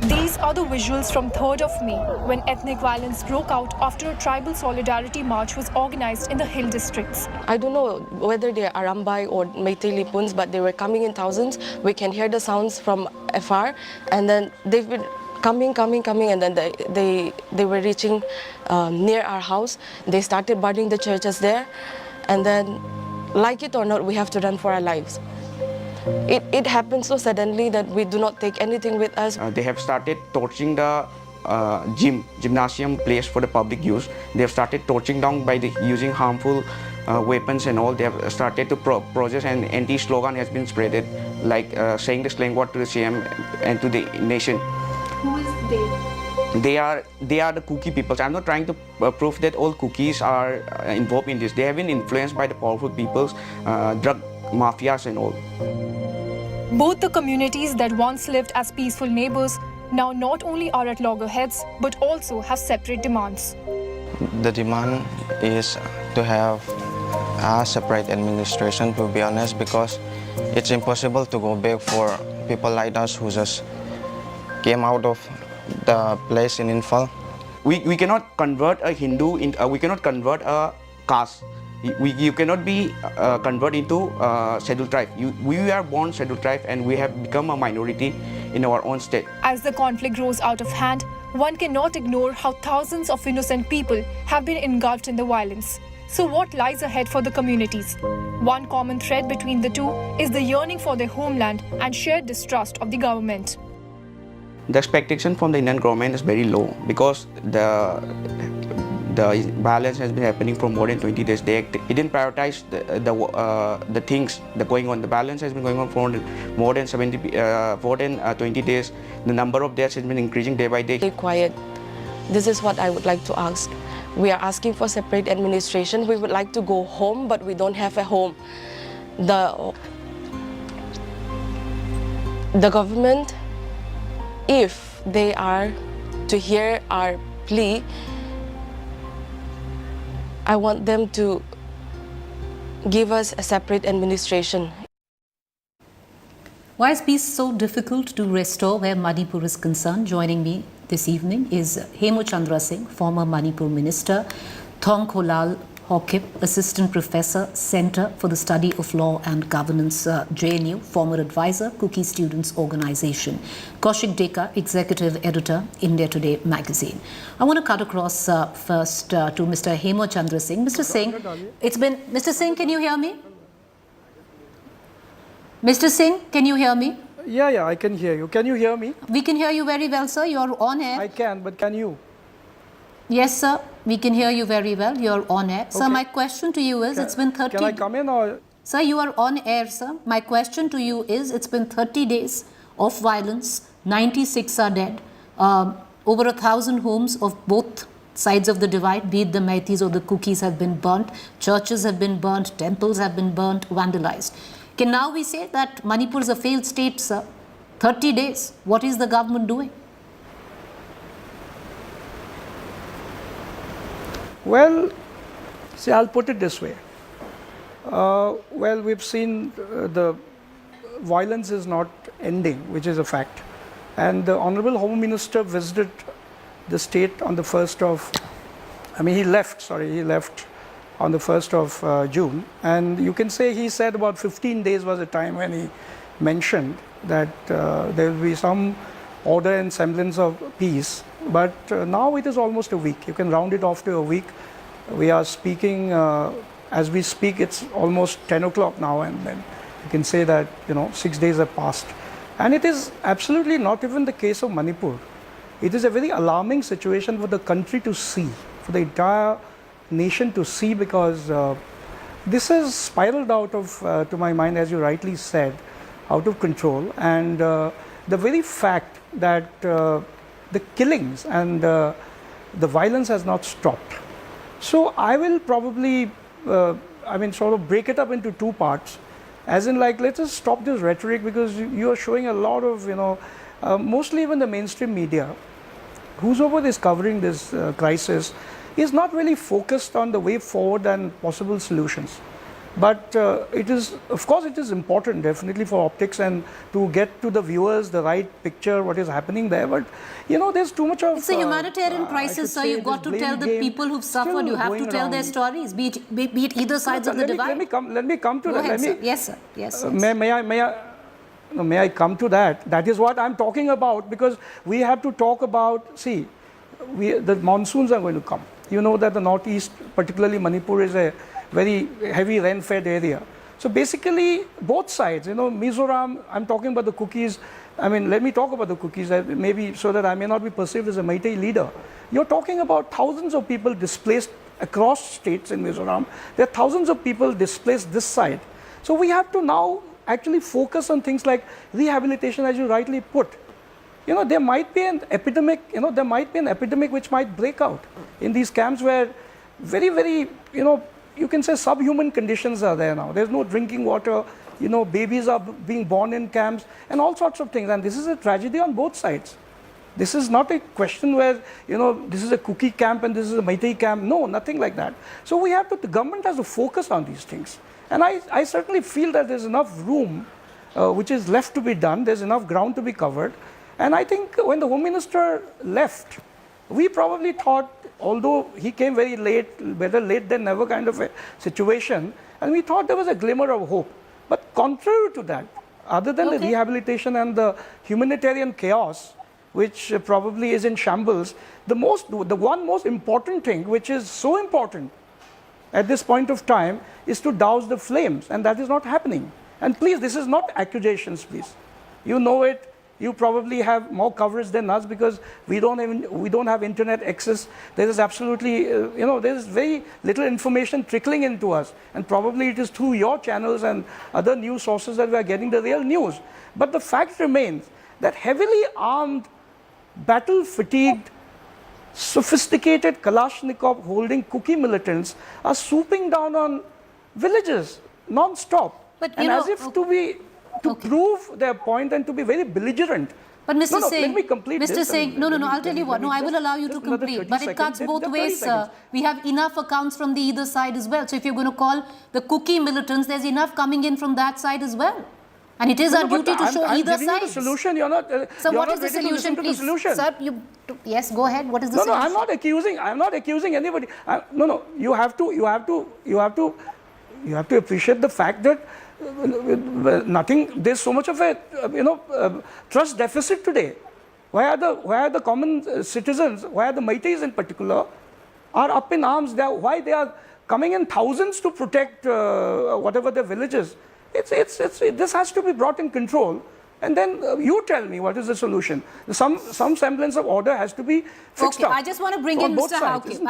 These are the visuals from 3rd of May when ethnic violence broke out after a tribal solidarity march was organized in the hill districts. I don't know whether they're Arambai or Meitei Lipuns, but they were coming in thousands. We can hear the sounds from afar, and then they've been coming, and then they were reaching near our house. They started burning the churches there, and then, like it or not, we have to run for our lives. It happened so suddenly that we do not take anything with us. They have started torching the gymnasium place for the public use. They have started torching down by using harmful weapons and all. They have started to process, and anti-slogan has been spreaded, like saying the slang word to the CM and to the nation. Who is they? They are the Kuki peoples. I'm not trying to prove that all Kukis are involved in this. They have been influenced by the powerful peoples, drug mafias and all. Both the communities that once lived as peaceful neighbors now not only are at loggerheads but also have separate demands. The demand is to have a separate administration, to be honest, because it's impossible to go back for people like us who just came out of the place in Infal. We cannot convert a Hindu, we cannot convert a caste You cannot be converted into scheduled tribe. We are born scheduled tribe and we have become a minority in our own state. As the conflict grows out of hand, one cannot ignore how thousands of innocent people have been engulfed in the violence. So what lies ahead for the communities? One common thread between the two is the yearning for their homeland and shared distrust of the government. The expectation from the Indian government is very low because the violence has been happening for more than 20 days. They didn't prioritize the things that going on. The violence has been going on for more than 20 days. The number of deaths has been increasing day by day. Stay quiet. This is what I would like to ask. We are asking for separate administration. We would like to go home, but we don't have a home. The government, if they are to hear our plea, I want them to give us a separate administration. Why is peace so difficult to restore where Manipur is concerned? Joining me this evening is Hemu Chandra Singh, former Manipur Minister, Thong Kholal Hokip, Assistant Professor, Center for the Study of Law and Governance, JNU, former advisor, Cookie Students Organization, Kaushik Deka, Executive Editor, India Today magazine. I want to cut across first to Mr. Hemu Chandra Singh. Mr. Singh, Mr. Singh, can you hear me? Mr. Singh, can you hear me? Yeah, I can hear you. Can you hear me? We can hear you very well, sir. You're on air. I can, but can you? Yes, sir. We can hear you very well. You're on air. Okay. Sir, my question to you is, it's been 30... Can I come in or... Sir, you are on air, sir. My question to you is, it's been 30 days of violence. 96 are dead. Over 1,000 homes of both sides of the divide, be it the Meiteis or the Cookies, have been burnt. Churches have been burnt. Temples have been burnt, vandalized. Can now we say that Manipur is a failed state, sir? 30 days. What is the government doing? Well, see, I'll put it this way. Well, we've seen the violence is not ending, which is a fact. And the Honorable Home Minister visited the state on the 1st of, he left on the 1st of June. And you can say he said about 15 days was the time when he mentioned that there will be some order and semblance of peace. But now it is almost a week. You can round it off to a week. We are speaking, as we speak, it's almost 10 o'clock now, and then you can say that, 6 days have passed. And it is absolutely not even the case of Manipur. It is a very alarming situation for the country to see, for the entire nation to see, because this has spiraled out of, to my mind, as you rightly said, out of control. And the very fact that the killings and the violence has not stopped. So I will probably, sort of break it up into two parts, as in like, let's just stop this rhetoric, because you are showing a lot of, mostly even the mainstream media, whosoever is covering this crisis, is not really focused on the way forward and possible solutions. But it is, of course, it is important definitely for optics and to get to the viewers the right picture, what is happening there. But, there's too much of... It's a humanitarian crisis, sir. You've got to tell the people who've suffered, you have to tell their stories, be it either sides of the divide. Let me come to Go that. ahead, sir. Yes, sir. Yes, may I come to that? That is what I'm talking about, because we have to talk about, see, the monsoons are going to come. You know that the northeast, particularly Manipur, is a very heavy rain-fed area. So basically, both sides, Mizoram, I'm talking about the Cookies. Let me talk about the Cookies, maybe so that I may not be perceived as a Meitei leader. You're talking about thousands of people displaced across states in Mizoram. There are thousands of people displaced this side. So we have to now actually focus on things like rehabilitation, as you rightly put. There might be an epidemic, which might break out in these camps where very, very, you can say subhuman conditions are there now. There's no drinking water, babies are being born in camps and all sorts of things. And this is a tragedy on both sides. This is not a question where, this is a Cookie camp and this is a Meitei camp. No, nothing like that. So the government has to focus on these things. And I certainly feel that there's enough room which is left to be done. There's enough ground to be covered. And I think when the Home Minister left, We probably thought, although he came very late, better late than never kind of a situation, and we thought there was a glimmer of hope. But contrary to that, other than the rehabilitation and the humanitarian chaos, which probably is in shambles, the one most important thing, which is so important at this point of time, is to douse the flames, and that is not happening. And please, this is not accusations, please. You know it. You probably have more coverage than us because we don't have internet access. There is absolutely, there is very little information trickling into us, and probably it is through your channels and other news sources that we are getting the real news. But the fact remains that heavily armed, battle-fatigued, sophisticated Kalashnikov holding cookie militants are swooping down on villages non-stop, and as if to prove their point and to be very belligerent. But Mr. Singh, let me complete Mr. this. Singh, no, I'll tell you what. No, I will allow you to complete. But it cuts both ways. We have enough accounts from the either side as well. So if you're going to call the cookie militants, there's enough coming in from that side as well. And it is our duty to show either side. The solution. You're not. So what is the solution, please? Sir, yes, go ahead. What is the solution? No, I'm not accusing. I'm not accusing anybody. No. You have to appreciate the fact that there's so much of a trust deficit today. Why are the common citizens, why are the Meiteis in particular, are up in arms? Why they are coming in thousands to protect whatever their villages? This has to be brought in control. And then you tell me what is the solution. Some semblance of order has to be fixed up. I just want to bring in Mr. Haukip.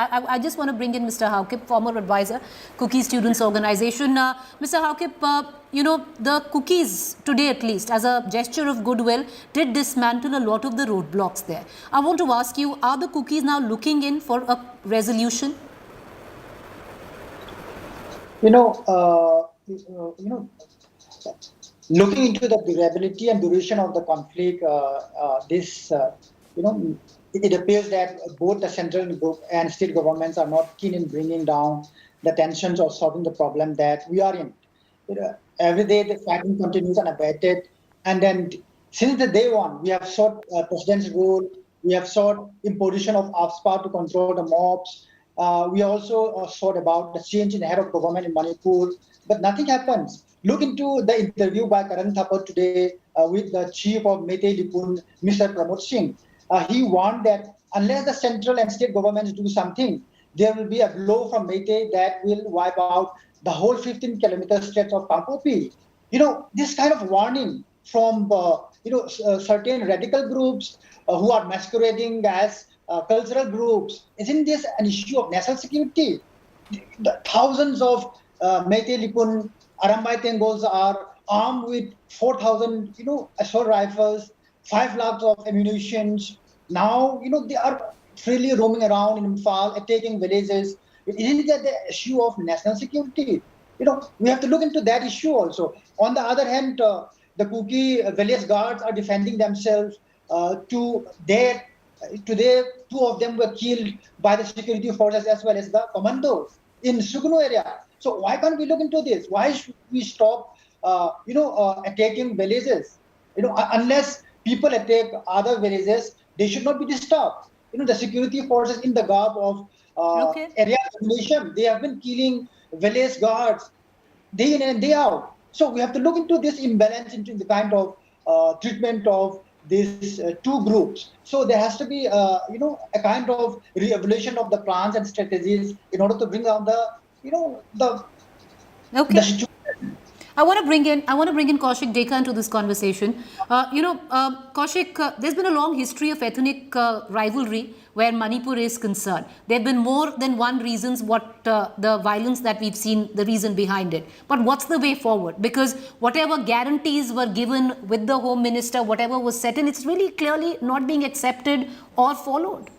I just want to bring in Mr. Haukip, former advisor, Cookie Students Organization. Mr. Haukip, the cookies today at least, as a gesture of goodwill, did dismantle a lot of the roadblocks there. I want to ask you, are the cookies now looking in for a resolution? Looking into the durability and duration of the conflict, it appears that both the central and state governments are not keen in bringing down the tensions or solving the problem that we are in. Every day the fighting continues unabated, and then since the day one, we have sought president's rule, we have sought imposition of AFSPA to control the mobs. We also sought about the change in the head of government in Manipur, but nothing happens. Look into the interview by Karan Thapar today with the chief of Meitei Lipun, Mr. Pramod Singh. He warned that unless the central and state governments do something, there will be a blow from Meitei that will wipe out the whole 15-kilometer stretch of Kampopi. This kind of warning from certain radical groups who are masquerading as cultural groups, isn't this an issue of national security? The thousands of Meitei Lipun Arambai Tengos are armed with 4,000, assault rifles, 5 lakhs of ammunition. Now, they are freely roaming around in Imphal, attacking villages. Isn't that the issue of national security? We have to look into that issue also. On the other hand, the Kuki village guards are defending themselves. Today, 2 of them were killed by the security forces as well as the commandos in Sugnu area. So why can't we look into this? Why should we stop, attacking villages? Unless people attack other villages, they should not be disturbed. The security forces in the garb of area domination, they have been killing village guards day in and day out. So we have to look into this imbalance into the kind of treatment of these 2 groups. So there has to be, a kind of re-evaluation of the plans and strategies in order to bring down the situation. I want to bring in Kaushik Dekha into this conversation. Kaushik, there's been a long history of ethnic rivalry where Manipur is concerned. There have been more than one reasons what the violence that we've seen, the reason behind it. But what's the way forward? Because whatever guarantees were given with the Home Minister, whatever was set in, it's really clearly not being accepted or followed.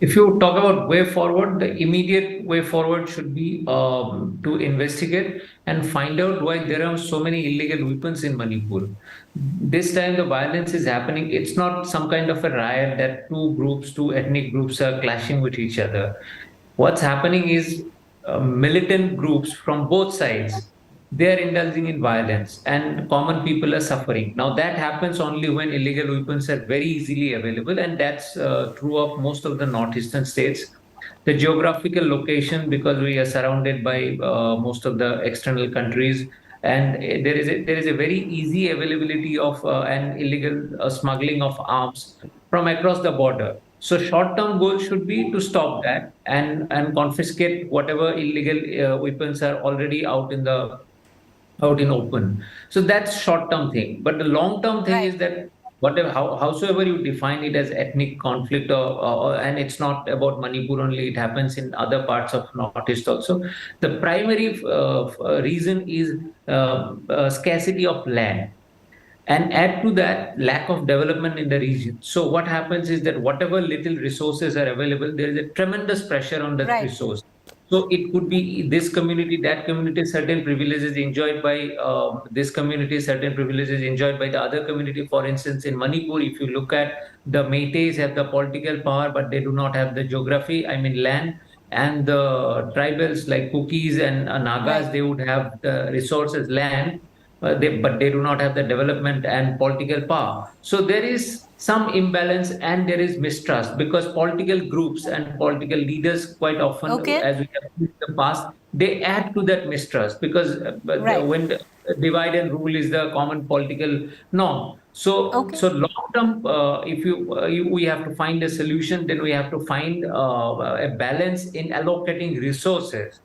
If you talk about way forward, the immediate way forward should be to investigate and find out why there are so many illegal weapons in Manipur. This time the violence is happening. It's not some kind of a riot that 2 ethnic groups are clashing with each other. What's happening is militant groups from both sides they are indulging in violence and common people are suffering. Now, that happens only when illegal weapons are very easily available, and that's true of most of the northeastern states. The geographical location, because we are surrounded by most of the external countries, and there is a very easy availability of an illegal smuggling of arms from across the border. So short-term goal should be to stop that and confiscate whatever illegal weapons are already out in open. So that's short-term thing. But the long-term thing is that howsoever you define it as ethnic conflict, and it's not about Manipur only, it happens in other parts of Northeast also. The primary reason is scarcity of land. And add to that lack of development in the region. So what happens is that whatever little resources are available, there is a tremendous pressure on that resource. So it could be this community, that community, certain privileges enjoyed by this community, certain privileges enjoyed by the other community. For instance, in Manipur, if you look at the Meiteis have the political power, but they do not have the geography, I mean land. And the tribals like Kukis and Nagas, they would have the resources, land, but they do not have the development and political power. So there is some imbalance and there is mistrust because political groups and political leaders quite often, as we have seen in the past, they add to that mistrust because when divide and rule is the common political norm. So, so long term, if we have to find a solution, then we have to find a balance in allocating resources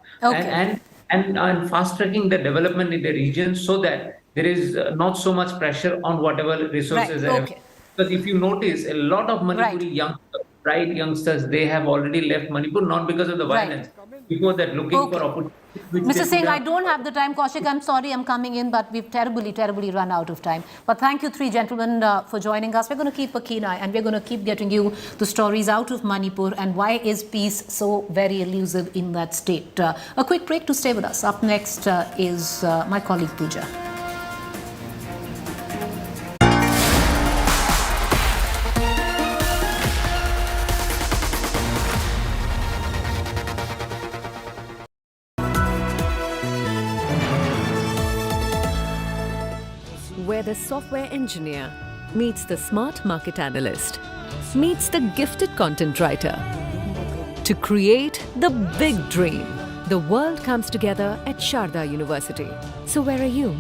and fast tracking the development in the region so that there is not so much pressure on whatever resources are available. Because if you notice, a lot of Manipuri youngsters, they have already left Manipur not because of the violence, before that looking for opportunities. Mr. Singh, I don't have the time. Kaushik, I'm sorry I'm coming in, but we've terribly run out of time. But thank you, three gentlemen, for joining us. We're going to keep a keen eye and we're going to keep getting you the stories out of Manipur and why is peace so very elusive in that state. A quick break to stay with us. Up next is my colleague Pooja. Where the software engineer meets the smart market analyst, meets the gifted content writer to create the big dream. The world comes together at Sharda University. So where are you?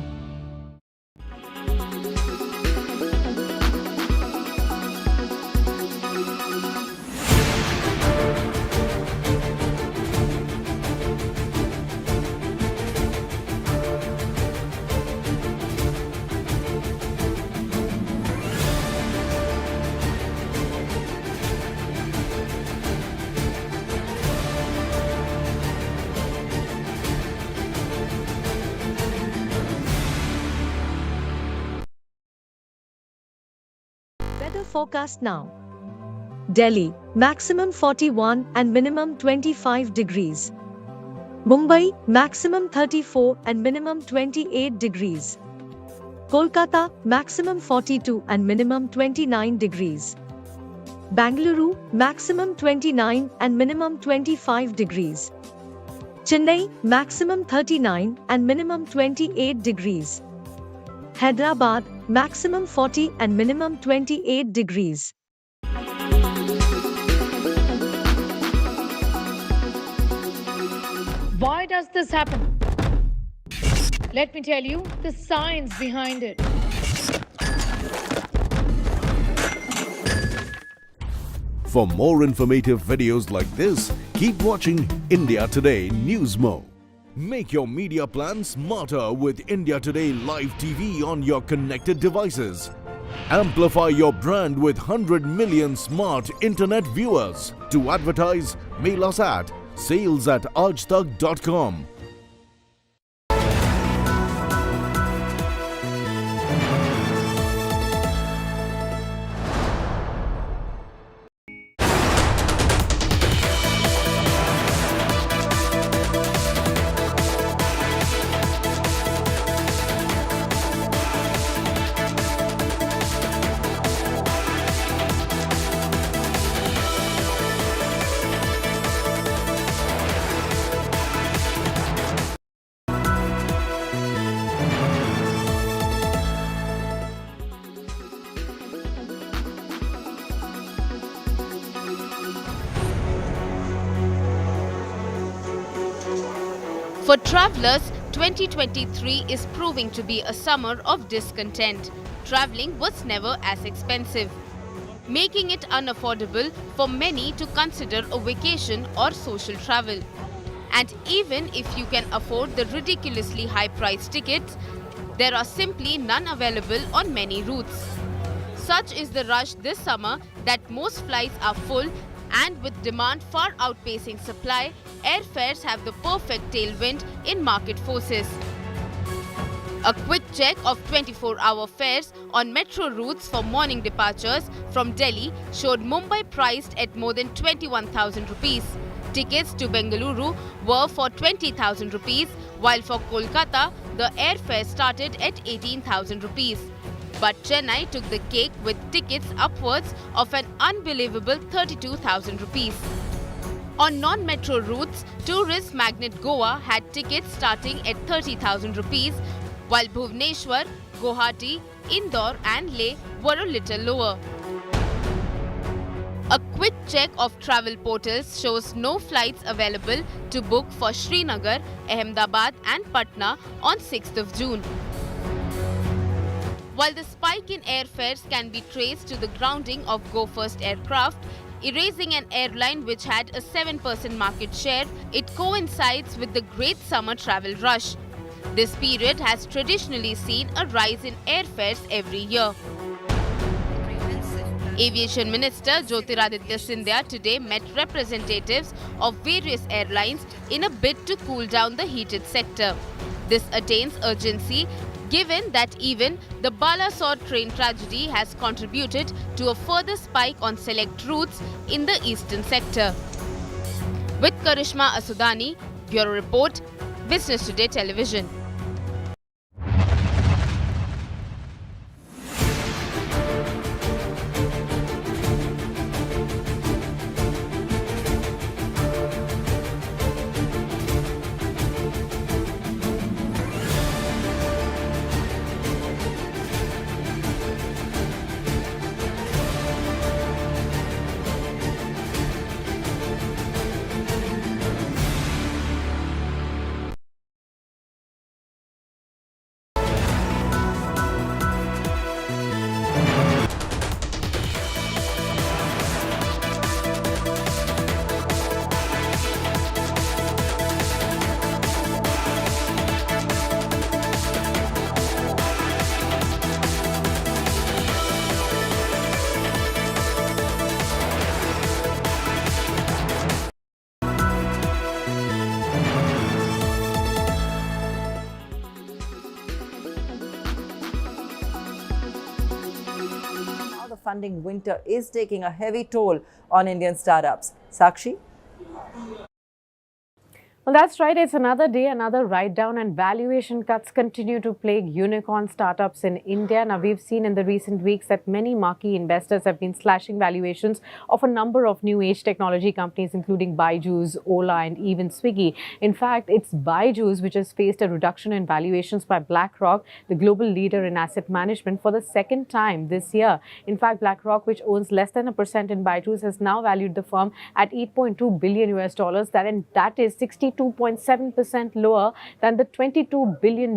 Weather forecast now. Delhi, maximum 41 and minimum 25 degrees. Mumbai, maximum 34 and minimum 28 degrees. Kolkata, maximum 42 and minimum 29 degrees. Bangalore, maximum 29 and minimum 25 degrees. Chennai, maximum 39 and minimum 28 degrees. Hyderabad, maximum 40 and minimum 28 degrees. Why does this happen? Let me tell you the science behind it. For more informative videos like this, keep watching India Today Newsmo. Make your media plan smarter with India Today Live TV on your connected devices. Amplify your brand with 100 million smart internet viewers. To advertise, mail us at sales@aajtak.com. For travellers, 2023 is proving to be a summer of discontent. Travelling was never as expensive, making it unaffordable for many to consider a vacation or social travel. And even if you can afford the ridiculously high-priced tickets, there are simply none available on many routes. Such is the rush this summer that most flights are full, and with demand far outpacing supply, airfares have the perfect tailwind in market forces. A quick check of 24-hour fares on metro routes for morning departures from Delhi showed Mumbai priced at more than 21,000 rupees. Tickets to Bengaluru were for 20,000 rupees, while for Kolkata, the airfare started at 18,000 rupees. But Chennai took the cake with tickets upwards of an unbelievable 32,000 rupees. On non-metro routes, tourist magnet Goa had tickets starting at 30,000 rupees, while Bhubaneswar, Guwahati, Indore and Leh were a little lower. A quick check of travel portals shows no flights available to book for Srinagar, Ahmedabad and Patna on 6th of June. While the spike in airfares can be traced to the grounding of Go First aircraft, erasing an airline which had a 7% market share, it coincides with the great summer travel rush. This period has traditionally seen a rise in airfares every year. Aviation Minister Jyotiraditya Scindia today met representatives of various airlines in a bid to cool down the heated sector. This attains urgency given that even the Balasore train tragedy has contributed to a further spike on select routes in the eastern sector. With Karishma Asudani, Bureau Report, Business Today Television. Funding winter is taking a heavy toll on Indian startups. Sakshi? Well, that's right. It's another day, another write-down, and valuation cuts continue to plague unicorn startups in India. Now, we've seen in the recent weeks that many marquee investors have been slashing valuations of a number of new age technology companies, including Byju's, Ola, and even Swiggy. In fact, it's Byju's which has faced a reduction in valuations by BlackRock, the global leader in asset management, for the second time this year. In fact, BlackRock, which owns less than 1% in Byju's, has now valued the firm at $8.2 billion. That is 62.7% lower than the $22 billion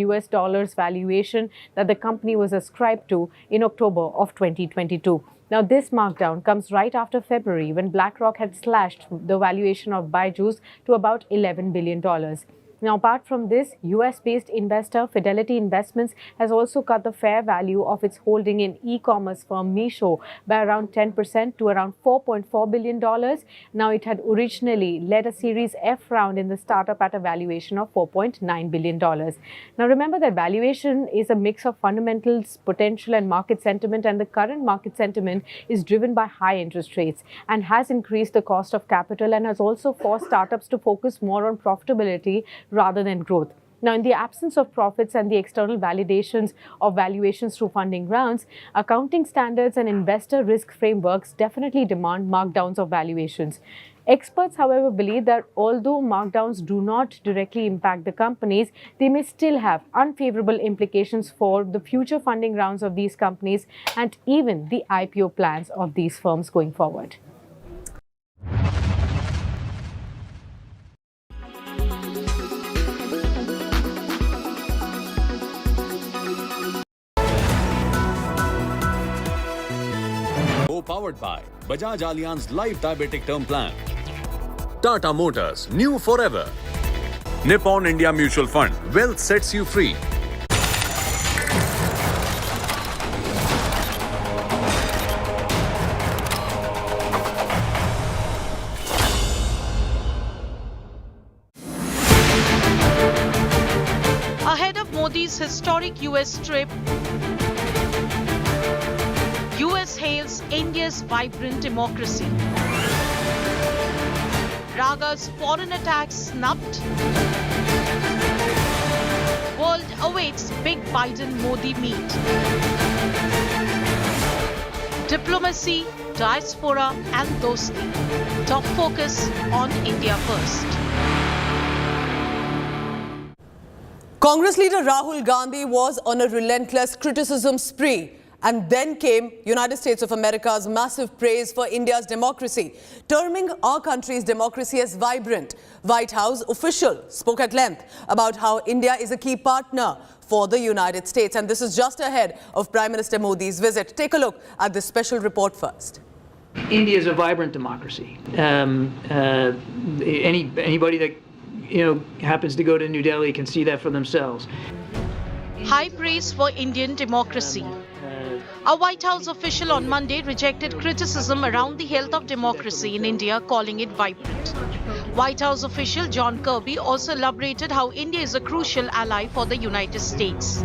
valuation that the company was ascribed to in October of 2022. Now, this markdown comes right after February, when BlackRock had slashed the valuation of Byju's to about $11 billion. Now, apart from this, US-based investor Fidelity Investments has also cut the fair value of its holding in e-commerce firm Meesho by around 10% to around $4.4 billion. Now, it had originally led a Series F round in the startup at a valuation of $4.9 billion. Now, remember that valuation is a mix of fundamentals, potential and market sentiment, and the current market sentiment is driven by high interest rates and has increased the cost of capital and has also forced startups to focus more on profitability rather than growth. Now, in the absence of profits and the external validations of valuations through funding rounds, accounting standards and investor risk frameworks definitely demand markdowns of valuations. Experts, however, believe that although markdowns do not directly impact the companies, they may still have unfavorable implications for the future funding rounds of these companies and even the IPO plans of these firms going forward. co-powered by Bajaj Allianz Life Diabetic Term Plan, Tata Motors, new forever, Nippon India Mutual Fund, wealth sets you free. Ahead of Modi's historic US trip, US hails India's vibrant democracy. Raga's foreign attacks snubbed. World awaits big Biden-Modi meet. Diplomacy, diaspora and dosti. Top focus on India first. Congress leader Rahul Gandhi was on a relentless criticism spree. And then came United States of America's massive praise for India's democracy, terming our country's democracy as vibrant. White House official spoke at length about how India is a key partner for the United States. And this is just ahead of Prime Minister Modi's visit. Take a look at this special report first. India is a vibrant democracy. Anybody that happens to go to New Delhi can see that for themselves. High praise for Indian democracy. A White House official on Monday rejected criticism around the health of democracy in India, calling it vibrant. White House official John Kirby also elaborated how India is a crucial ally for the United States.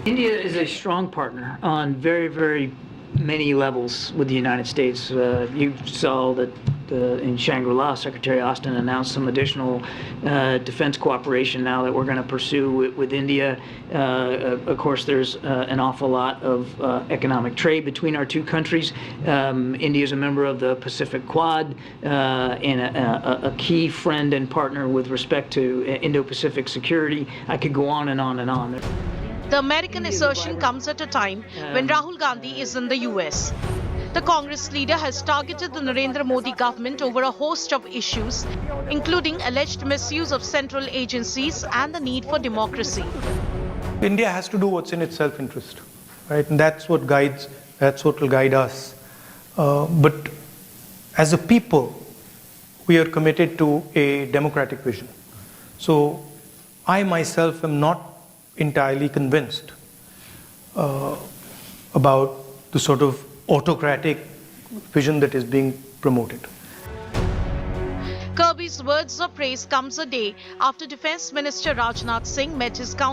India is a strong partner on very, very many levels with the United States. You saw that in Shangri-La, Secretary Austin announced some additional defense cooperation now that we're going to pursue with India. Of course, there's an awful lot of economic trade between our two countries. India is a member of the Pacific Quad and a key friend and partner with respect to Indo-Pacific security. I could go on and on and on. The American assertion comes at a time when Rahul Gandhi is in the US. The Congress leader has targeted the Narendra Modi government over a host of issues, including alleged misuse of central agencies and the need for democracy. India has to do what's in its self-interest, right? And that's what will guide us. But as a people, we are committed to a democratic vision. So I myself am not entirely convinced about the sort of autocratic vision that is being promoted. Kirby's words of praise comes a day after Defence Minister Rajnath Singh met his